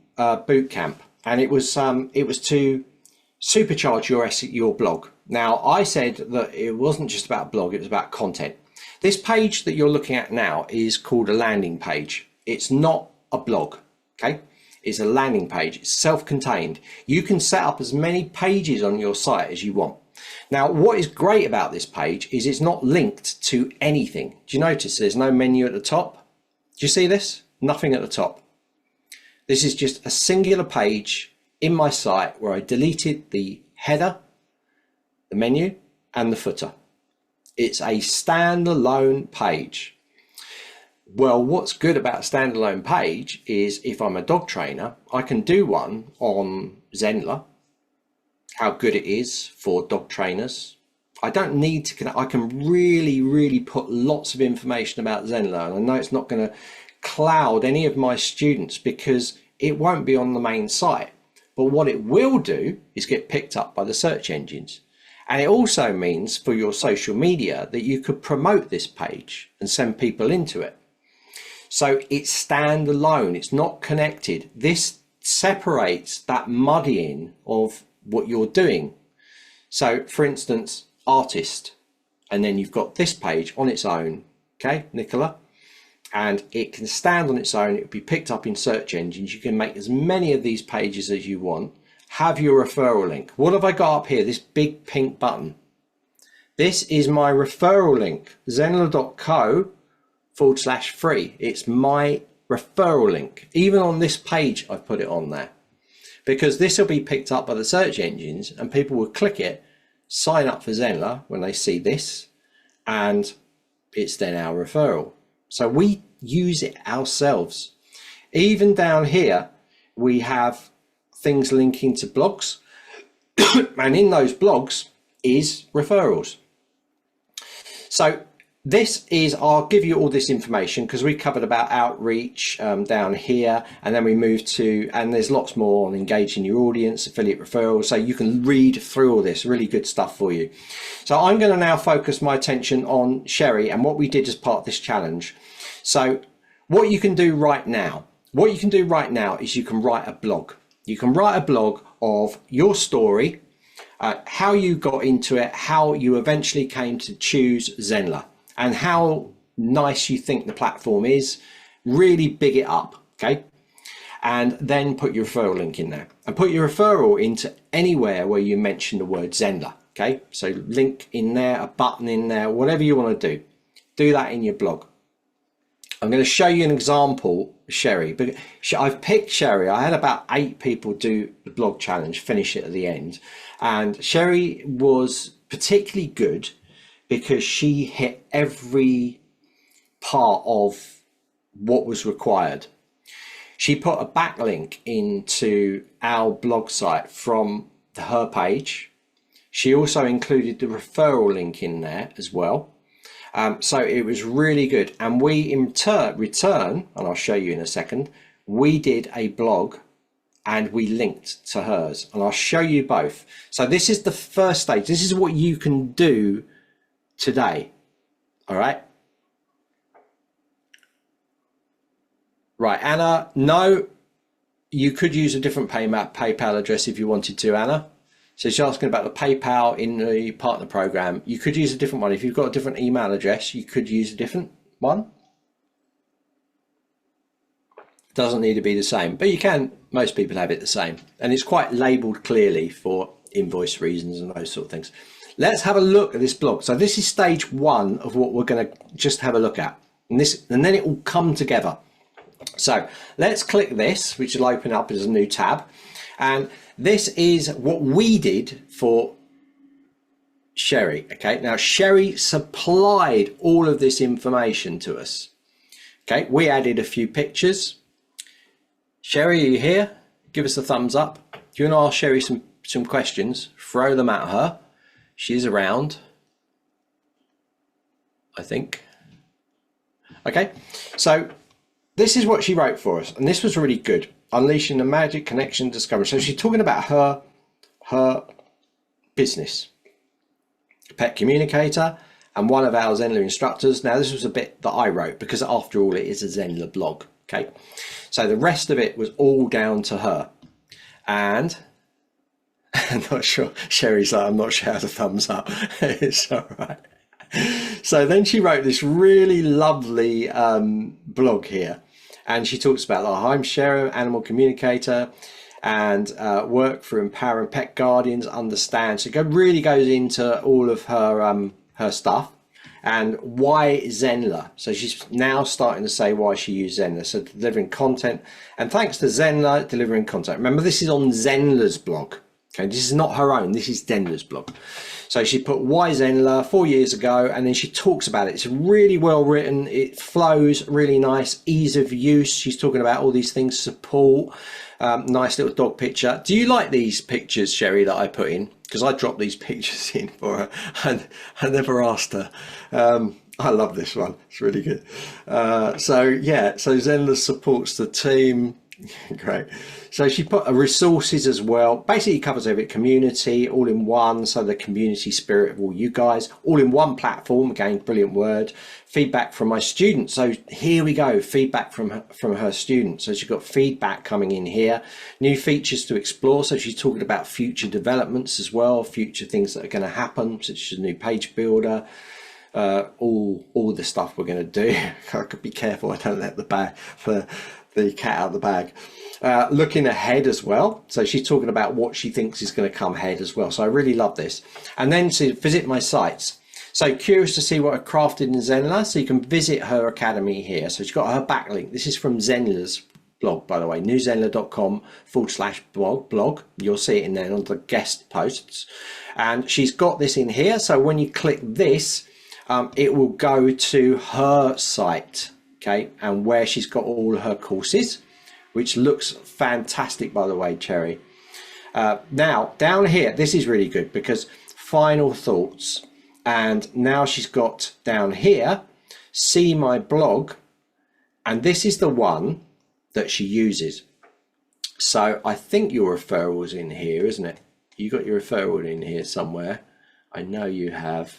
boot camp, and it was to supercharge your blog. Now, I said that it wasn't just about blog, it was about content. This page that you're looking at now is called a landing page. It's not a blog, okay? It's a landing page. It's self-contained. You can set up as many pages on your site as you want. Now, what is great about this page is it's not linked to anything. Do you notice there's no menu at the top? Do you see this? Nothing at the top. This is just a singular page in my site where I deleted the header, the menu, and the footer. It's a standalone page. Well, what's good about a standalone page is if I'm a dog trainer, I can do one on Zenler, how good it is for dog trainers. I don't need to connect. I can really put lots of information about Zenler, and I know it's not going to cloud any of my students because it won't be on the main site. But what it will do is get picked up by the search engines. And it also means for your social media that you could promote this page and send people into it. So it's standalone, it's not connected. This separates that muddying of what you're doing. So for instance, artist, and then you've got this page on its own, okay, Nicola, and it can stand on its own. It will be picked up in search engines. You can make as many of these pages as you want. Have your referral link. What have I got up here? This big pink button. This is my referral link, zenler.co/free. It's my referral link. Even on this page, I've put it on there, because this will be picked up by the search engines and people will click it, sign up for Zenler when they see this, and it's then our referral. So we use it ourselves. Even down here, we have things linking to blogs, and in those blogs is referrals. So this is, I'll give you all this information because we covered about outreach down here, and then we moved to, and there's lots more on engaging your audience, affiliate referrals, so you can read through all this, really good stuff for you. So I'm going to now focus my attention on Sherry and what we did as part of this challenge. So what you can do right now, is you can write a blog. You can write a blog of your story, how you got into it, how you eventually came to choose Zenler, and how nice you think the platform is. Really big it up, okay? And then put your referral link in there, and put your referral into anywhere where you mention the word Zenler, okay? So link in there, a button in there, whatever you want to do. Do that in your blog. I'm going to show you an example, Sherry, but I've picked Sherry. I had about 8 people do the blog challenge, finish it at the end. And Sherry was particularly good because she hit every part of what was required. She put a backlink into our blog site from her page. She also included the referral link in there as well. So it was really good. And we in return, and I'll show you in a second, we did a blog and we linked to hers, and I'll show you both. So this is the first stage. This is what you can do today. All right. Right, Anna, no, you could use a different PayPal address if you wanted to, Anna. So she's asking about the PayPal in the partner program. You could use a different one. If you've got a different email address, you could use a different one. Doesn't need to be the same, but you can, most people have it the same. And it's quite labeled clearly for invoice reasons and those sort of things. Let's have a look at this blog. So this is stage 1 of what we're going to just have a look at. And then it will come together. So let's click this, which will open up as a new tab. And this is what we did for Sherry. Okay, now Sherry supplied all of this information to us. Okay, we added a few pictures. Sherry, are you here? Give us a thumbs up. If you want to ask Sherry some questions, throw them at her. She's around, I think. Okay, so this is what she wrote for us, and this was really good. Unleashing the magic, connection, discovery. So she's talking about her business, pet communicator, and one of our Zenler instructors. Now this was a bit that I wrote because after all it is a Zenler blog. Okay, so the rest of it was all down to her. And I'm not sure, Sherry's like, I'm not sure how to thumbs up. It's all right. So then she wrote this really lovely blog here. And she talks about, like, I'm Sherry, animal communicator, and work for empowering pet guardians, understand. So it really goes into all of her her stuff. And why Zenler? So she's now starting to say why she used Zenler. So delivering content. And thanks to Zenler, delivering content. Remember, this is on Zenler's blog. Okay, this is not her own. This is Zenler's blog. So she put why Zenler 4 years ago, and then she talks about it. It's really well written. It flows really nice, ease of use. She's talking about all these things, support, nice little dog picture. Do you like these pictures, Sherry, that I put in? Because I dropped these pictures in for her and I never asked her. I love this one. It's really good. So yeah, so Zenler supports the team. Great. So she put resources as well. Basically covers every community all in one. So the community spirit of all you guys all in one platform. Again, brilliant word. Feedback from my students. So here we go. Feedback from her students. So she's got feedback coming in here. New features to explore. So she's talking about future developments as well. Future things that are going to happen, such as a new page builder. All the stuff we're going to do. I could be careful I don't let the cat out of the bag. Looking ahead as well. So she's talking about what she thinks is going to come ahead as well. So I really love this. And then to visit my sites. So curious to see what I crafted in Zenler. So you can visit her academy here. So she's got her backlink. This is from Zenler's blog, by the way, newzenler.com/blog. You'll see it in there on the guest posts. And she's got this in here. So when you click this, it will go to her site. Okay, and where she's got all her courses, which looks fantastic, by the way, Cherry. Now down here, this is really good because final thoughts. And now she's got down here, see my blog, and this is the one that she uses. So I think your referral's in here, isn't it? You got your referral in here somewhere. I know you have.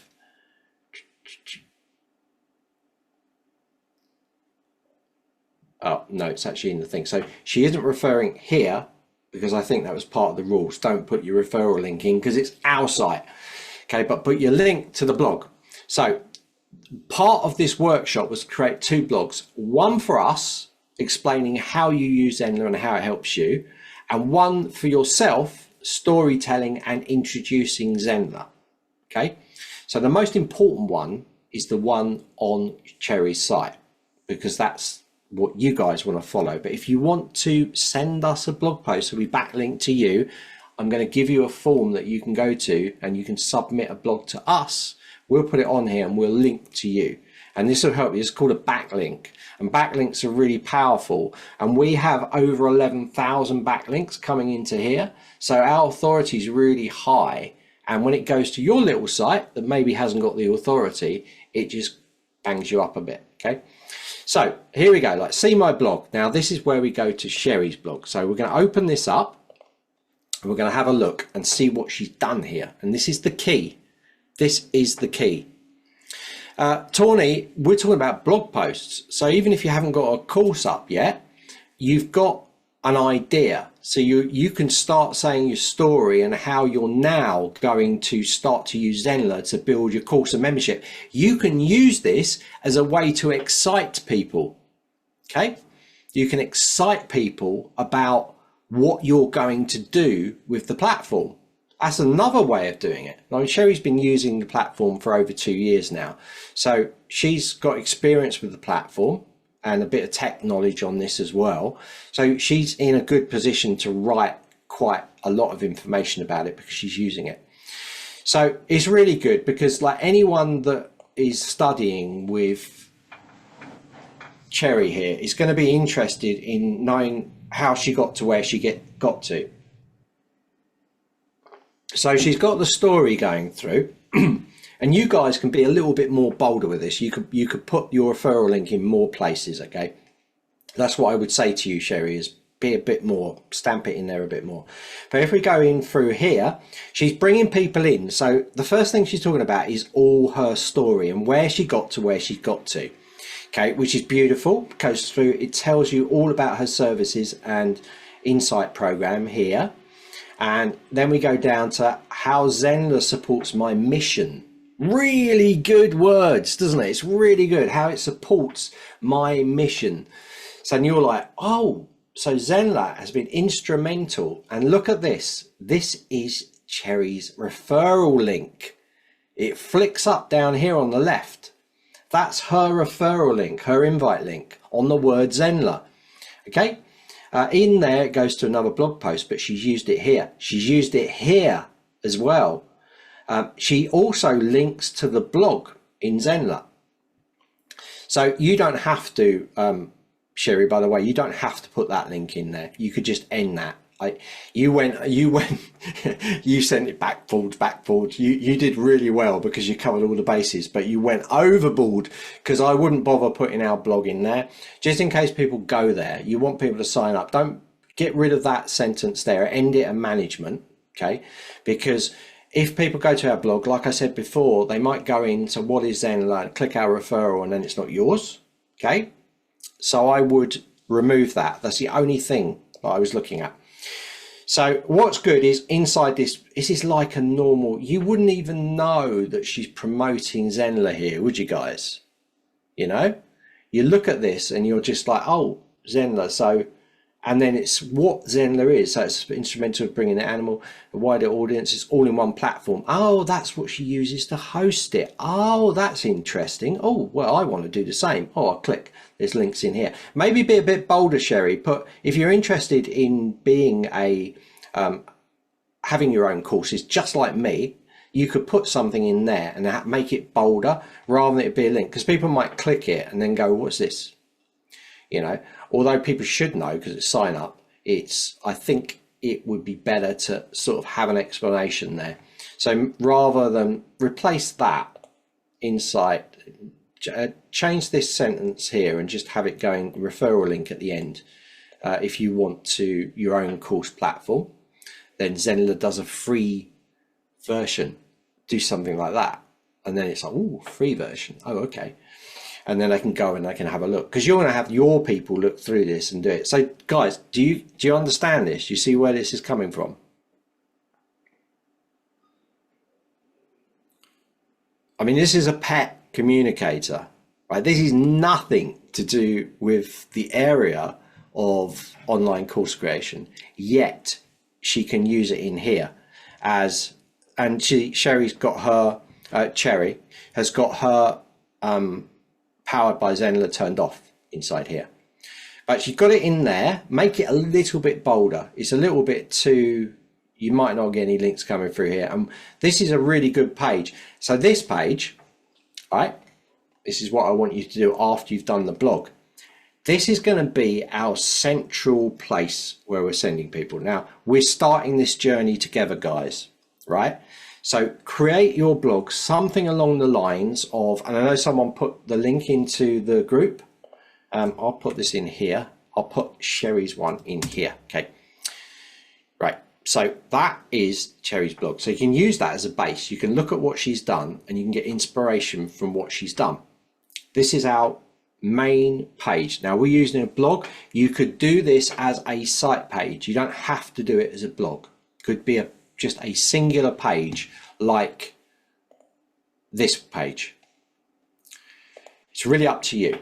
Oh, no, it's actually in the thing. So she isn't referring here because I think that was part of the rules. Don't put your referral link in because it's our site. Okay, but put your link to the blog. So part of this workshop was to create 2 blogs, one for us explaining how you use Zenler and how it helps you, and one for yourself, storytelling and introducing Zenler. Okay, so the most important one is the one on Cherry's site because that's what you guys want to follow. But if you want to send us a blog post so we backlink to you, I'm going to give you a form that you can go to and you can submit a blog to us. We'll put it on here and we'll link to you, and this will help you. It's called a backlink, and backlinks are really powerful, and we have over 11,000 backlinks coming into here, so our authority is really high. And when it goes to your little site that maybe hasn't got the authority, it just bangs you up a bit. Okay, so here we go. Like, see my blog. Now this is where we go to Sherry's blog. So we're going to open this up and we're going to have a look and see what she's done here. And this is the key. This is the key. Tawny, we're talking about blog posts. So even if you haven't got a course up yet, you've got an idea. So you can start saying your story and how you're now going to start to use Zenler to build your course and membership. You can use this as a way to excite people. Okay, you can excite people about what you're going to do with the platform. That's another way of doing it. Now, Sherry's been using the platform for over 2 years now, so she's got experience with the platform and a bit of tech knowledge on this as well. So she's in a good position to write quite a lot of information about it because she's using it. So it's really good because, like, anyone that is studying with Cherry here is going to be interested in knowing how she got to where she got to. So she's got the story going through, and you guys can be a little bit more bolder with this. You could put your referral link in more places. Okay, that's what I would say to you, Sherry, is be a bit more, stamp it in there a bit more. But if we go in through here, she's bringing people in. So the first thing she's talking about is all her story and where she got to where she got to. Okay, which is beautiful. Goes through, it tells you all about her services and insight program here. And then we go down to how Zenler supports my mission. Really good words, doesn't it? It's really good how it supports my mission. So you're like, oh, so Zenler has been instrumental. And look at this. This is Cherry's referral link. It flicks up down here on the left. That's her referral link, her invite link on the word Zenler. Okay. In there it goes to another blog post, but she's used it here. She's used it here as well. She also links to the blog in Zenler. So you don't have to, Sherry, by the way, you don't have to put that link in there. You could just end that. You sent it backwards. You did really well because you covered all the bases, but you went overboard because I wouldn't bother putting our blog in there just in case people go there. You want people to sign up. Don't get rid of that sentence there. End it at management. Okay, because if people go to our blog, like I said before, they might go into what is Zenler, click our referral, and then it's not yours. Okay, so I would remove that. That's the only thing that I was looking at. So what's good is inside this is like a normal, you wouldn't even know that she's promoting Zenler here, would you guys? You know, you look at this and you're just like, oh, Zenler. So, and then it's what Zenler is. So it's instrumental of bringing the animal, a wider audience. It's all in one platform. Oh, that's what she uses to host it. Oh, that's interesting. Oh, well, I want to do the same. Oh, I'll click. There's links in here. Maybe be a bit bolder, Sherry. If you're interested in being a having your own courses, just like me, you could put something in there and make it bolder rather than it be a link, because people might click it and then go, what's this? You know, although people should know because it's sign up, I think it would be better to sort of have an explanation there. So rather than replace that inside, change this sentence here and just have it going referral link at the end. If you want to your own course platform, then Zenler does a free version. Do something like that. And then it's like, oh, free version. Oh, okay. And then I can go and I can have a look, because you're going to have your people look through this and do it. So guys, do you understand this? Do you see where this is coming from? I mean, this is a pet communicator, right? This is nothing to do with the area of online course creation, yet she can use it in here as, and Sherry's got her, Cherry has got her powered by Zenler turned off inside here. But she's got it in there. Make it a little bit bolder. It's a little bit too, you might not get any links coming through here. And this is a really good page. So this page, right, this is what I want you to do after you've done the blog. This is going to be our central place where we're sending people. Now, we're starting this journey together, guys, right? So create your blog, something along the lines of, and I know someone put the link into the group. I'll put this in here. I'll put Sherry's one in here. Okay. Right. So that is Cherry's blog. So you can use that as a base. You can look at what she's done and you can get inspiration from what she's done. This is our main page. Now we're using a blog. You could do this as a site page. You don't have to do it as a blog. It could be just a singular page like this page. It's really up to you.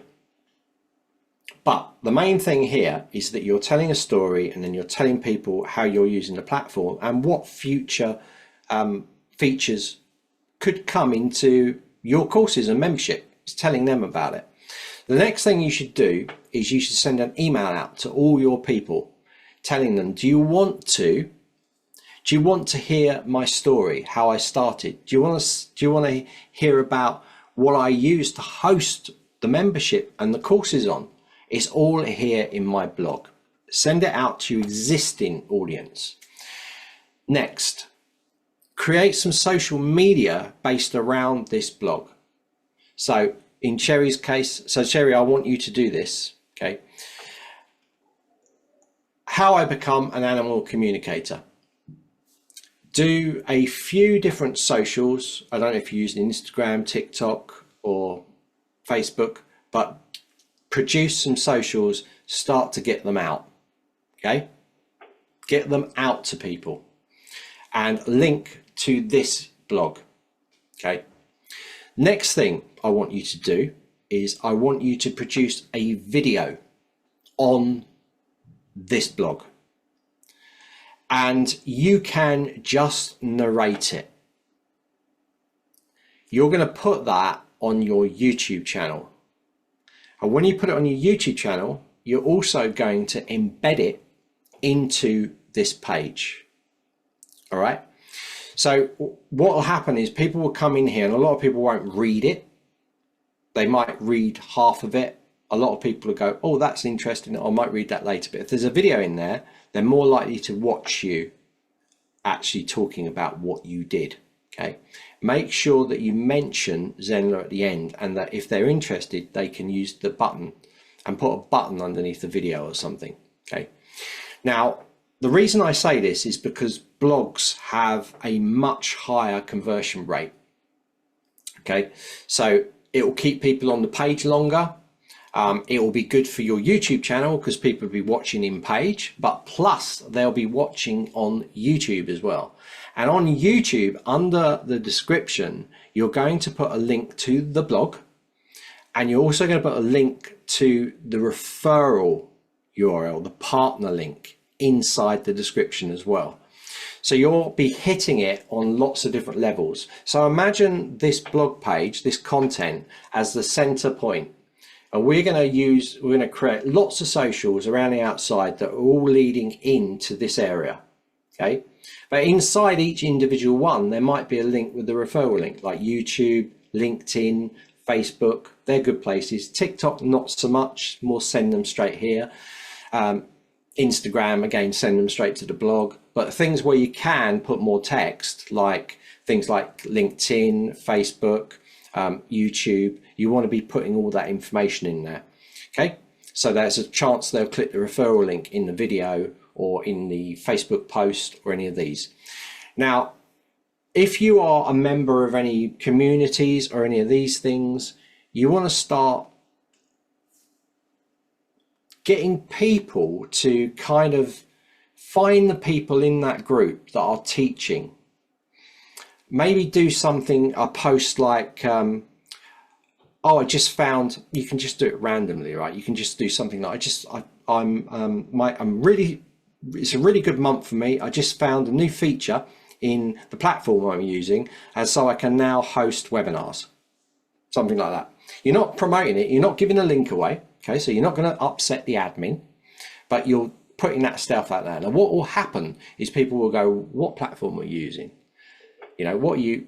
But the main thing here is that you're telling a story and then you're telling people how you're using the platform and what future features could come into your courses and membership. It's telling them about it. The next thing you should do is you should send an email out to all your people telling them, do you want to hear my story, how I started? Do you want to hear about what I use to host the membership and the courses on? It's all here in my blog. Send it out to your existing audience. Next, create some social media based around this blog. So in Cherry's case, so Cherry, I want you to do this, okay? How I become an animal communicator. Do a few different socials. I don't know if you use Instagram, TikTok, or Facebook, but produce some socials, start to get them out, okay? Get them out to people and link to this blog, okay? Next thing I want you to do is I want you to produce a video on this blog. And you can just narrate it. You're going to put that on your YouTube channel. And when you put it on your YouTube channel, you're also going to embed it into this page. All right. So what will happen is people will come in here and a lot of people won't read it. They might read half of it. A lot of people will go, oh, that's interesting. I might read that later. But if there's a video in there, they're more likely to watch you actually talking about what you did. Okay. Make sure that you mention Zenler at the end and that if they're interested, they can use the button and put a button underneath the video or something. Okay. Now, the reason I say this is because blogs have a much higher conversion rate. Okay. So it will keep people on the page longer. It will be good for your YouTube channel because people will be watching in page, but plus they'll be watching on YouTube as well. And on YouTube, under the description, you're going to put a link to the blog, and you're also going to put a link to the referral URL, the partner link inside the description as well. So you'll be hitting it on lots of different levels. So imagine this blog page, this content as the center point. And we're going to create lots of socials around the outside that are all leading into this area. Okay. But inside each individual one, there might be a link with the referral link, like YouTube, LinkedIn, Facebook. They're good places. TikTok, not so much, more send them straight here. Instagram, again, send them straight to the blog. But things where you can put more text, like things like LinkedIn, Facebook, YouTube. You want to be putting all that information in there. Okay, so there's a chance they'll click the referral link in the video or in the Facebook post or any of these. Now, if you are a member of any communities or any of these things, you want to start getting people to kind of find the people in that group that are teaching. Maybe do something, a post like, oh, I just found, you can just do it randomly, right? You can just do something like, it's a really good month for me. I just found a new feature in the platform I'm using, and so I can now host webinars. Something like that. You're not promoting it, you're not giving a link away, okay? So you're not going to upset the admin, but you're putting that stuff out there. Now what will happen is people will go, what platform are you using? You know, what are you,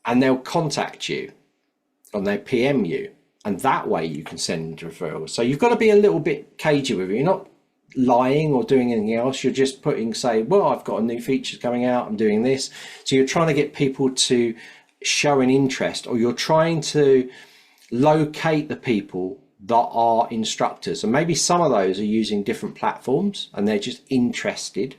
and they'll contact you and they PM you, and that way you can send referrals. So you've got to be a little bit cagey with it. You're not lying or doing anything else. You're just putting, say, well, I've got a new feature coming out, I'm doing this. So you're trying to get people to show an interest, or you're trying to locate the people that are instructors, and maybe some of those are using different platforms and they're just interested,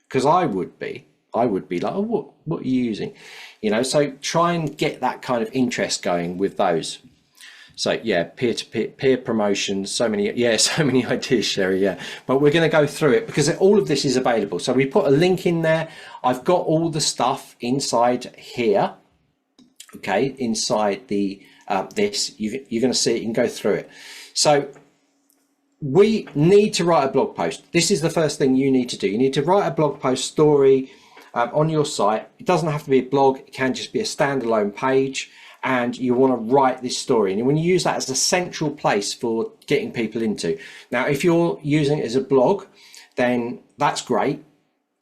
because I would be like, oh, what are you using, you know? So try and get that kind of interest going with those. So yeah, peer promotions, so many ideas, Sherry. Yeah, but we're going to go through it because all of this is available. So we put a link in there. I've got all the stuff inside here. Okay, inside the this, you're going to see it. You can go through it. So we need to write a blog post. This is the first thing you need to do. You need to write a blog post story on your site. It doesn't have to be a blog. It can just be a standalone page. And you want to write this story, and when you use that as a central place for getting people into. Now, if you're using it as a blog, then that's great,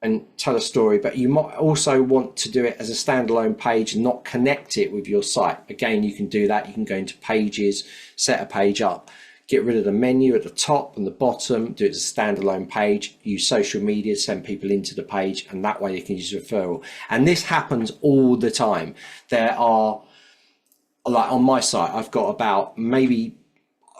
and tell a story, but you might also want to do it as a standalone page and not connect it with your site. Again, you can do that. You can go into pages, set a page up, get rid of the menu at the top and the bottom, do it as a standalone page, use social media, send people into the page, and that way you can use referral. And this happens all the time. There are, like on my site, I've got about maybe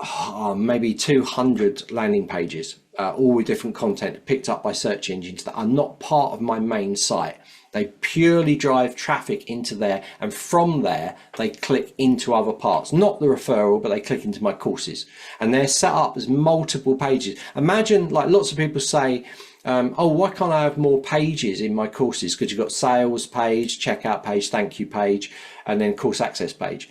200 landing pages, all with different content picked up by search engines that are not part of my main site. They purely drive traffic into there, and from there they click into other parts, not the referral, but they click into my courses, and they're set up as multiple pages. Imagine, like lots of people say, oh, why can't I have more pages in my courses? Because you've got sales page, checkout page, thank you page, and then course access page.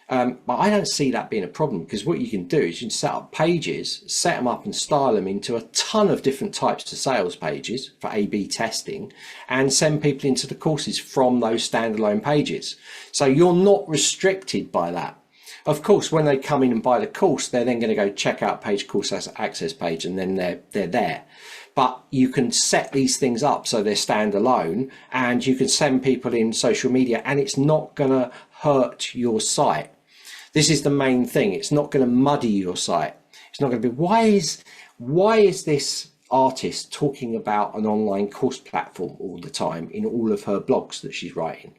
But I don't see that being a problem, because what you can do is you can set up pages, set them up and style them into a ton of different types of sales pages for A/B testing, and send people into the courses from those standalone pages. So you're not restricted by that. Of course, when they come in and buy the course, they're then going to go checkout page, course access page, and then they're there. But you can set these things up so they're standalone, and you can send people in social media, and it's not going to hurt your site. This is the main thing. It's not going to muddy your site. It's not going to be, why is this artist talking about an online course platform all the time in all of her blogs that she's writing?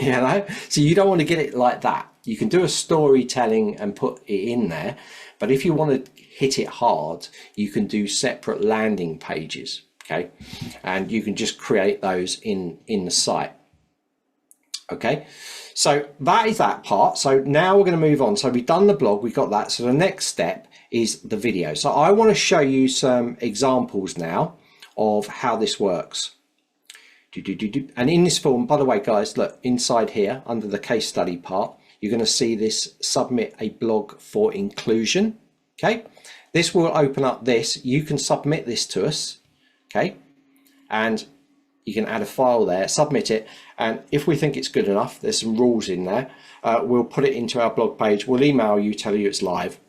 You know, so you don't want to get it like that. You can do a storytelling and put it in there, but if you want to hit it hard, you can do separate landing pages. Okay, and you can just create those in the site. Okay, so that is that part. So now we're going to move on. So we've done the blog, we've got that. So the next step is the video. So I want to show you some examples now of how this works. And in this form, by the way, guys, look inside here under the case study part, you're going to see this submit a blog for inclusion. Okay, this will open up this. You can submit this to us. Okay, and you can add a file there, submit it, and if we think it's good enough, there's some rules in there, we'll put it into our blog page, we'll email you, tell you it's live,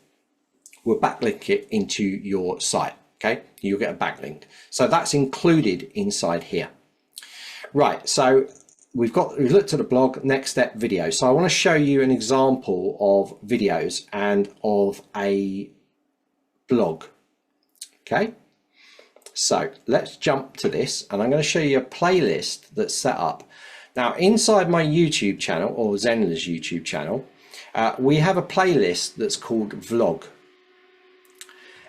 we'll backlink it into your site. Okay, you'll get a backlink. So that's included inside here. Right, so we've looked at the blog. Next step, video. So I want to show you an example of videos and of a blog. Okay, so let's jump to this, and I'm going to show you a playlist that's set up. Now inside my YouTube channel, or Zenler's YouTube channel, we have a playlist that's called Vlog.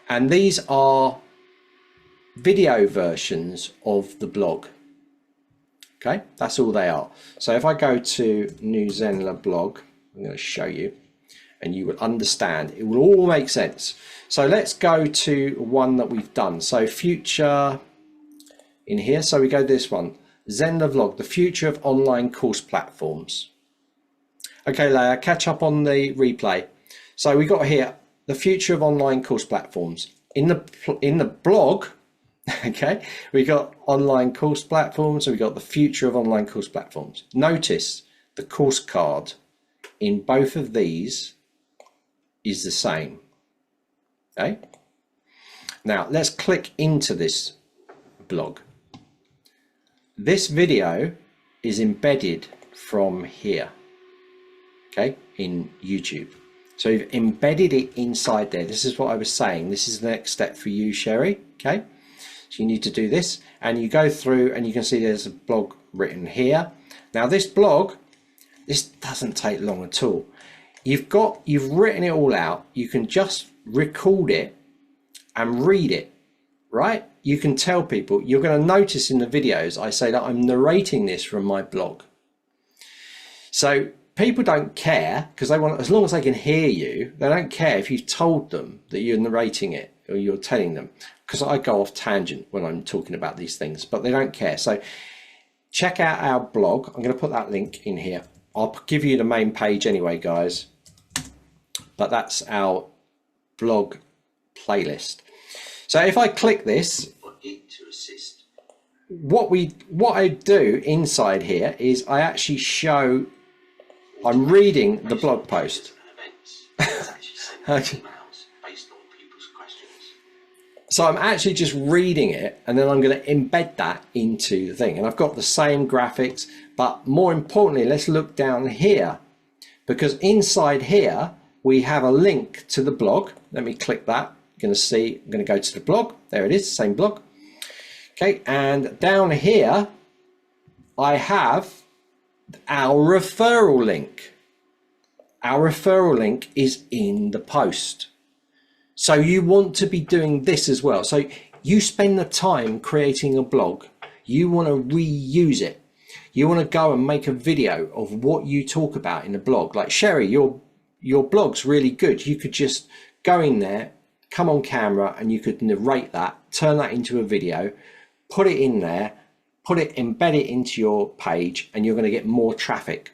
And these are video versions of the blog. Okay, that's all they are. So if I go to New Zenler blog, I'm going to show you, and you will understand. It will all make sense. So let's go to one that we've done. So future in here. So we go to this one, Zenler vlog, the future of online course platforms. Okay, Leah, catch up on the replay. So we got here the future of online course platforms. In the blog, okay, we got online course platforms, so we got the future of online course platforms. Notice the course card in both of these is the same. Okay, now let's click into this blog. This video is embedded from here, okay, in YouTube. So we've embedded it inside there. This is what I was saying. This is the next step for you, Sherry. Okay, so you need to do this, and you go through and you can see there's a blog written here. Now this blog, this doesn't take long at all. You've written it all out. You can just record it and read it, right? You can tell people. You're going to notice in the videos I say that I'm narrating this from my blog. So people don't care, because they want, as long as they can hear you, they don't care if you've told them that you're narrating it or you're telling them, because I go off tangent when I'm talking about these things, but they don't care. So check out our blog. I'm going to put that link in here. I'll give you the main page anyway, guys, but that's our blog playlist. So if I click this, what I do inside here is I actually show, I'm reading the blog post. Okay. So I'm actually just reading it, and then I'm going to embed that into the thing. And I've got the same graphics, but more importantly, let's look down here, because inside here we have a link to the blog. Let me click that. You're going to see, I'm going to go to the blog. There it is, same blog. Okay, and down here I have our referral link. Our referral link is in the post. So you want to be doing this as well. So you spend the time creating a blog, you want to reuse it. You want to go and make a video of what you talk about in the blog. Like Sherry, your blog's really good. You could just go in there, come on camera, and you could narrate that, turn that into a video, put it in there, embed it into your page, and you're going to get more traffic.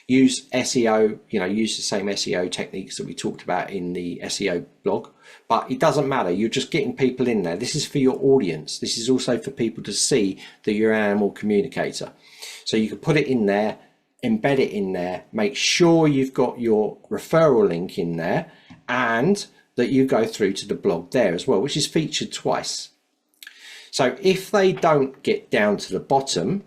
Use SEO, use the same SEO techniques that we talked about in the SEO blog, but it doesn't matter. You're just getting people in there. This is for your audience. This is also for people to see that you're an animal communicator. So you can put it in there, embed it in there, make sure you've got your referral link in there, and that you go through to the blog there as well, which is featured twice. So if they don't get down to the bottom,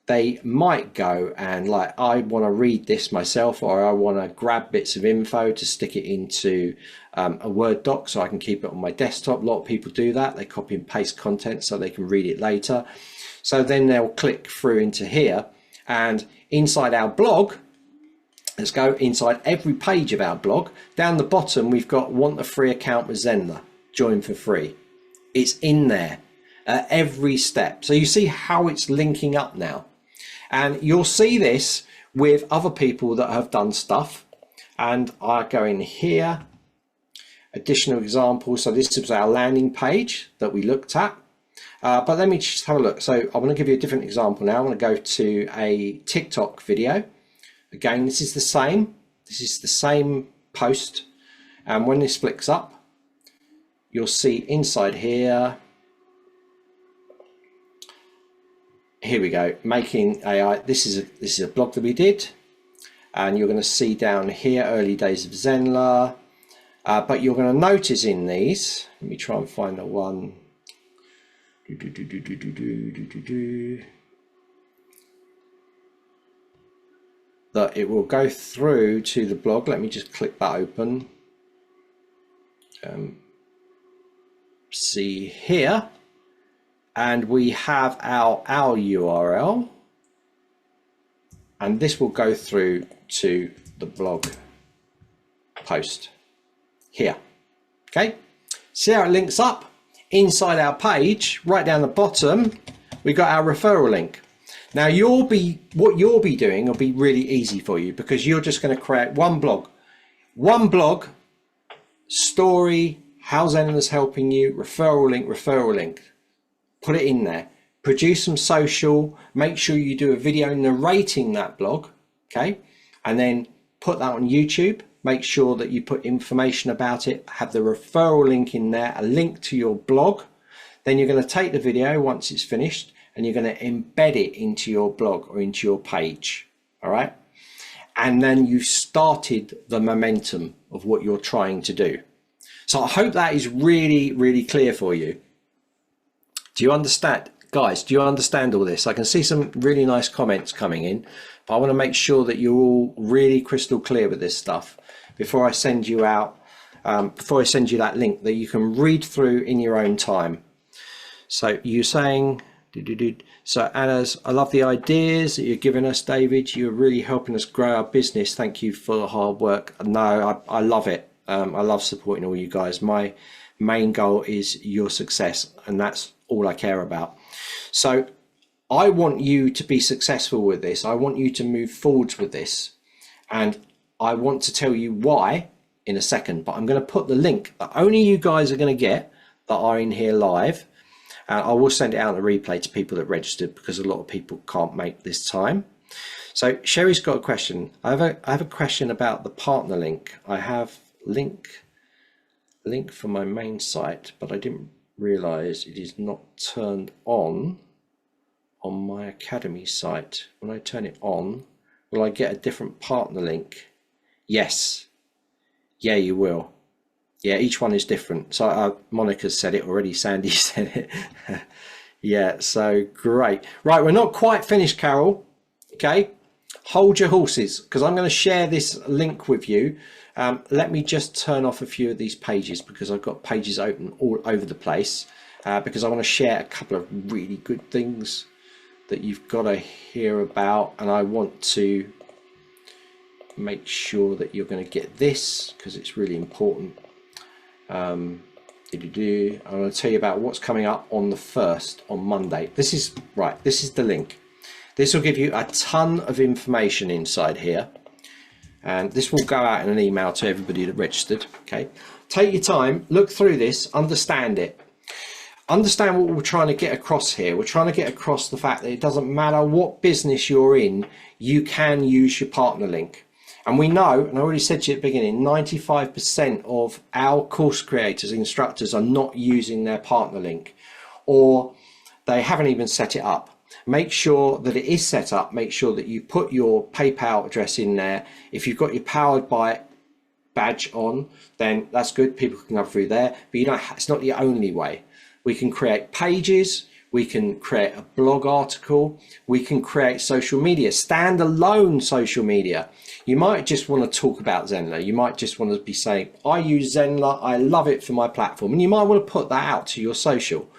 they might go and like, I want to read this myself, or I want to grab bits of info to stick it into a Word doc so I can keep it on my desktop. A lot of people do that. They copy and paste content so they can read it later. So then they'll click through into here, and inside our blog, let's go inside every page of our blog. Down the bottom, we've got want a free account with Zenler, join for free. It's in there at every step. So you see how it's linking up now. And you'll see this with other people that have done stuff. And I go in here, additional examples. So this is our landing page that we looked at. But let me just have a look. So I want to give you a different example now. I want to go to a TikTok video. Again, this is the same. This is the same post. And when this flicks up, you'll see inside here. Here we go, making AI. This is a blog that we did, and you're going to see down here early days of Zenler. But you're going to notice in these. Let me try and find the one. That it will go through to the blog. Let me just click that open. See here. And we have our URL, and this will go through to the blog. post here. Okay, see how it links up inside our page? Right down the bottom, we got our referral link. Now what you'll be doing will be really easy for you, because you're just going to create one blog, story, how Zenler's helping you, referral link, put it in there, produce some social, make sure you do a video narrating that blog, okay, and then put that on YouTube. Make sure that you put information about it, have the referral link in there, a link to your blog. Then you're going to take the video once it's finished and you're going to embed it into your blog or into your page. All right. And then you've started the momentum of what you're trying to do. So I hope that is really, really clear for you. Do you understand, guys? Do you understand all this? I can see some really nice comments coming in, but I want to make sure that you're all really crystal clear with this stuff before I send you out, before I send you that link that you can read through in your own time. So you're saying, so Anna's, I love the ideas that you're giving us, David. You're really helping us grow our business. Thank you for the hard work. No, I love it. I love supporting all you guys. My main goal is your success, and that's all I care about. So I want you to be successful with this. I want you to move forwards with this, and I want to tell you why in a second, but I'm going to put the link that only you guys are going to get that are in here live. I will send it out in a replay to people that registered, because a lot of people can't make this time. So Sherry's got a question. I have a question about the partner link. I have link for my main site, but I didn't realize it is not turned on my Academy site. When I turn it on, will I get a different partner link? Yes. Yeah, you will. Yeah, each one is different. So Monica's said it already. Sandy said it. Yeah, so great. Right, we're not quite finished, Carol. Okay, hold your horses, because I'm going to share this link with you. Let me just turn off a few of these pages, because I've got pages open all over the place, because I want to share a couple of really good things that you've got to hear about, and I want to make sure that you're going to get this, because it's really important. I'm going to tell you about what's coming up on the 1st, on Monday. This is the link. This will give you a ton of information inside here, and this will go out in an email to everybody that registered. Okay, take your time, look through this, understand it, understand what we're trying to get across here. We're trying to get across the fact that it doesn't matter what business you're in, you can use your partner link. And we know, and I already said to you at the beginning, 95% of our course creators, instructors, are not using their partner link, or they haven't even set it up. Make sure that it is set up. Make sure that you put your PayPal address in there. If you've got your Powered by badge on, then that's good. People can go through there, but it's not the only way. We can create pages. We can create a blog article. We can create social media, standalone social media. You might just want to talk about Zenler. You might just want to be saying, I use Zenler. I love it for my platform. And you might want to put that out to your social.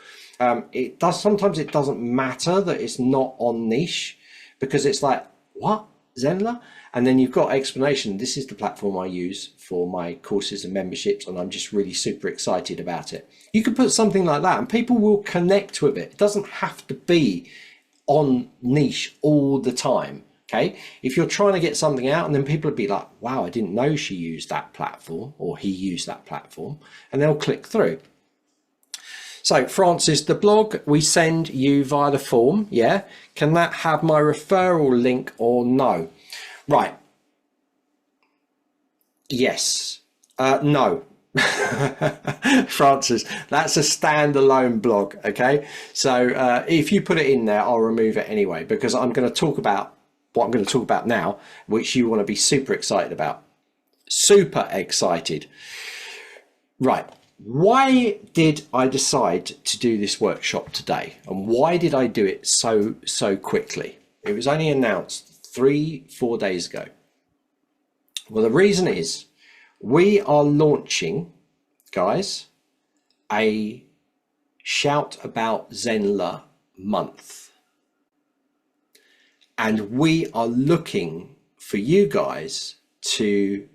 Sometimes it doesn't matter that it's not on niche, because it's like, what, Zenler? And then you've got explanation. This is the platform I use for my courses and memberships, and I'm just really super excited about it. You could put something like that, and people will connect with it. It doesn't have to be on niche all the time. Okay, if you're trying to get something out, and then people would be like, wow, I didn't know she used that platform, or he used that platform, and they'll click through. So Francis, the blog we send you via the form, yeah, can that have my referral link or no? Right. Yes. No. Francis, that's a standalone blog. Okay, so if you put it in there, I'll remove it anyway, because I'm going to talk about what I'm going to talk about now, which you want to be super excited about. Super excited. Right. Why did I decide to do this workshop today, and why did I do it so quickly? It was only announced 3-4 days ago. Well, the reason is we are launching, guys, a Shout About Zenler month, and we are looking for you guys to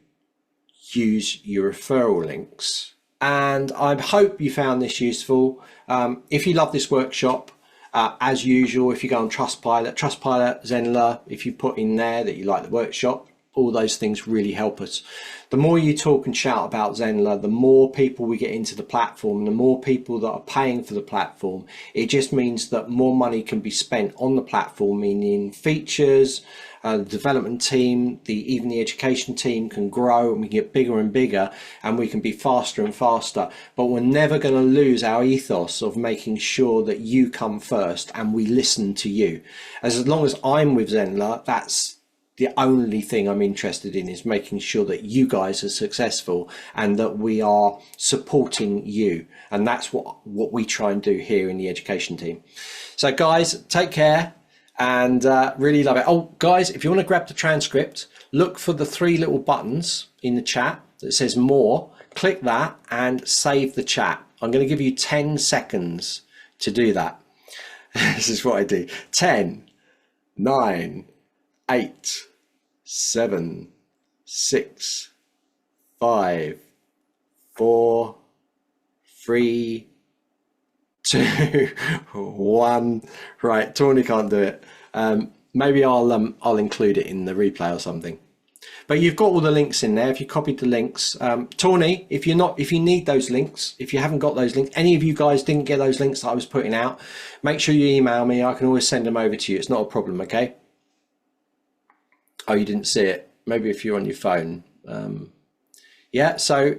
use your referral links. And I hope you found this useful. If you love this workshop, as usual, if you go on Trustpilot, Zenler, if you put in there that you like the workshop, all those things really help us. The more you talk and shout about Zenler, the more people we get into the platform, the more people that are paying for the platform. It just means that more money can be spent on the platform, meaning features, the development team, even the education team can grow, and we can get bigger and bigger, and we can be faster and faster. But we're never going to lose our ethos of making sure that you come first and we listen to you. As long as I'm with Zenler, that's the only thing I'm interested in, is making sure that you guys are successful and that we are supporting you. And that's what we try and do here in the education team. So guys, take care and really love it. Oh guys, if you want to grab the transcript, look for the 3 little buttons in the chat that says more. Click that and save the chat. I'm going to give you 10 seconds to do that. This is what I do. 10, 9, 8, 7, 6, 5, 4, 3, 2, 1. Right, Tawny can't do it. Maybe I'll include it in the replay or something. But you've got all the links in there. If you copied the links, Tawny, if you need those links, if you haven't got those links, any of you guys didn't get those links that I was putting out, make sure you email me. I can always send them over to you. It's not a problem, okay? Oh, you didn't see it. Maybe if you're on your phone. Yeah, so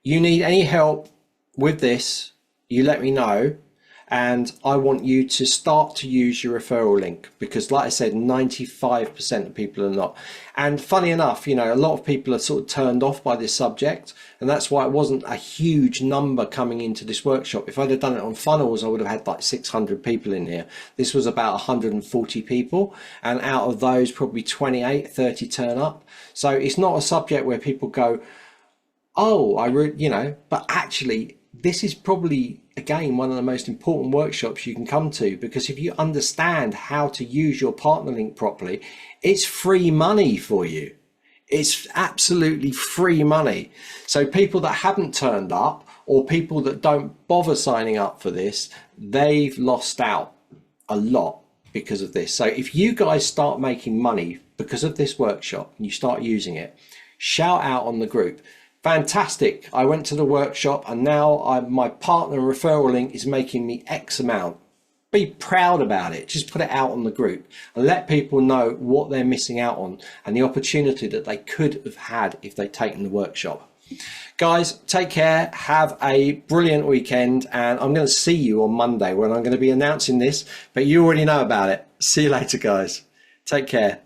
you need any help with this, you let me know. And I want you to start to use your referral link, because like I said, 95% of people are not. And funny enough, you know, a lot of people are sort of turned off by this subject, and that's why it wasn't a huge number coming into this workshop. If I'd have done it on funnels, I would have had like 600 people in here. This was about 140 people, and out of those, probably 28, 30 turn up. So it's not a subject where people go, oh, you know, but actually, this is probably, again, one of the most important workshops you can come to, because if you understand how to use your partner link properly, it's free money for you. It's absolutely free money. So people that haven't turned up, or people that don't bother signing up for this, they've lost out a lot because of this. So if you guys start making money because of this workshop and you start using it, shout out on the group. Fantastic, I went to the workshop and now my partner referral link is making me X amount. Be proud about it. Just put it out on the group and let people know what they're missing out on and the opportunity that they could have had if they'd taken the workshop. Guys, take care, have a brilliant weekend, and I'm going to see you on Monday when I'm going to be announcing this, but you already know about it. See you later, guys. Take care.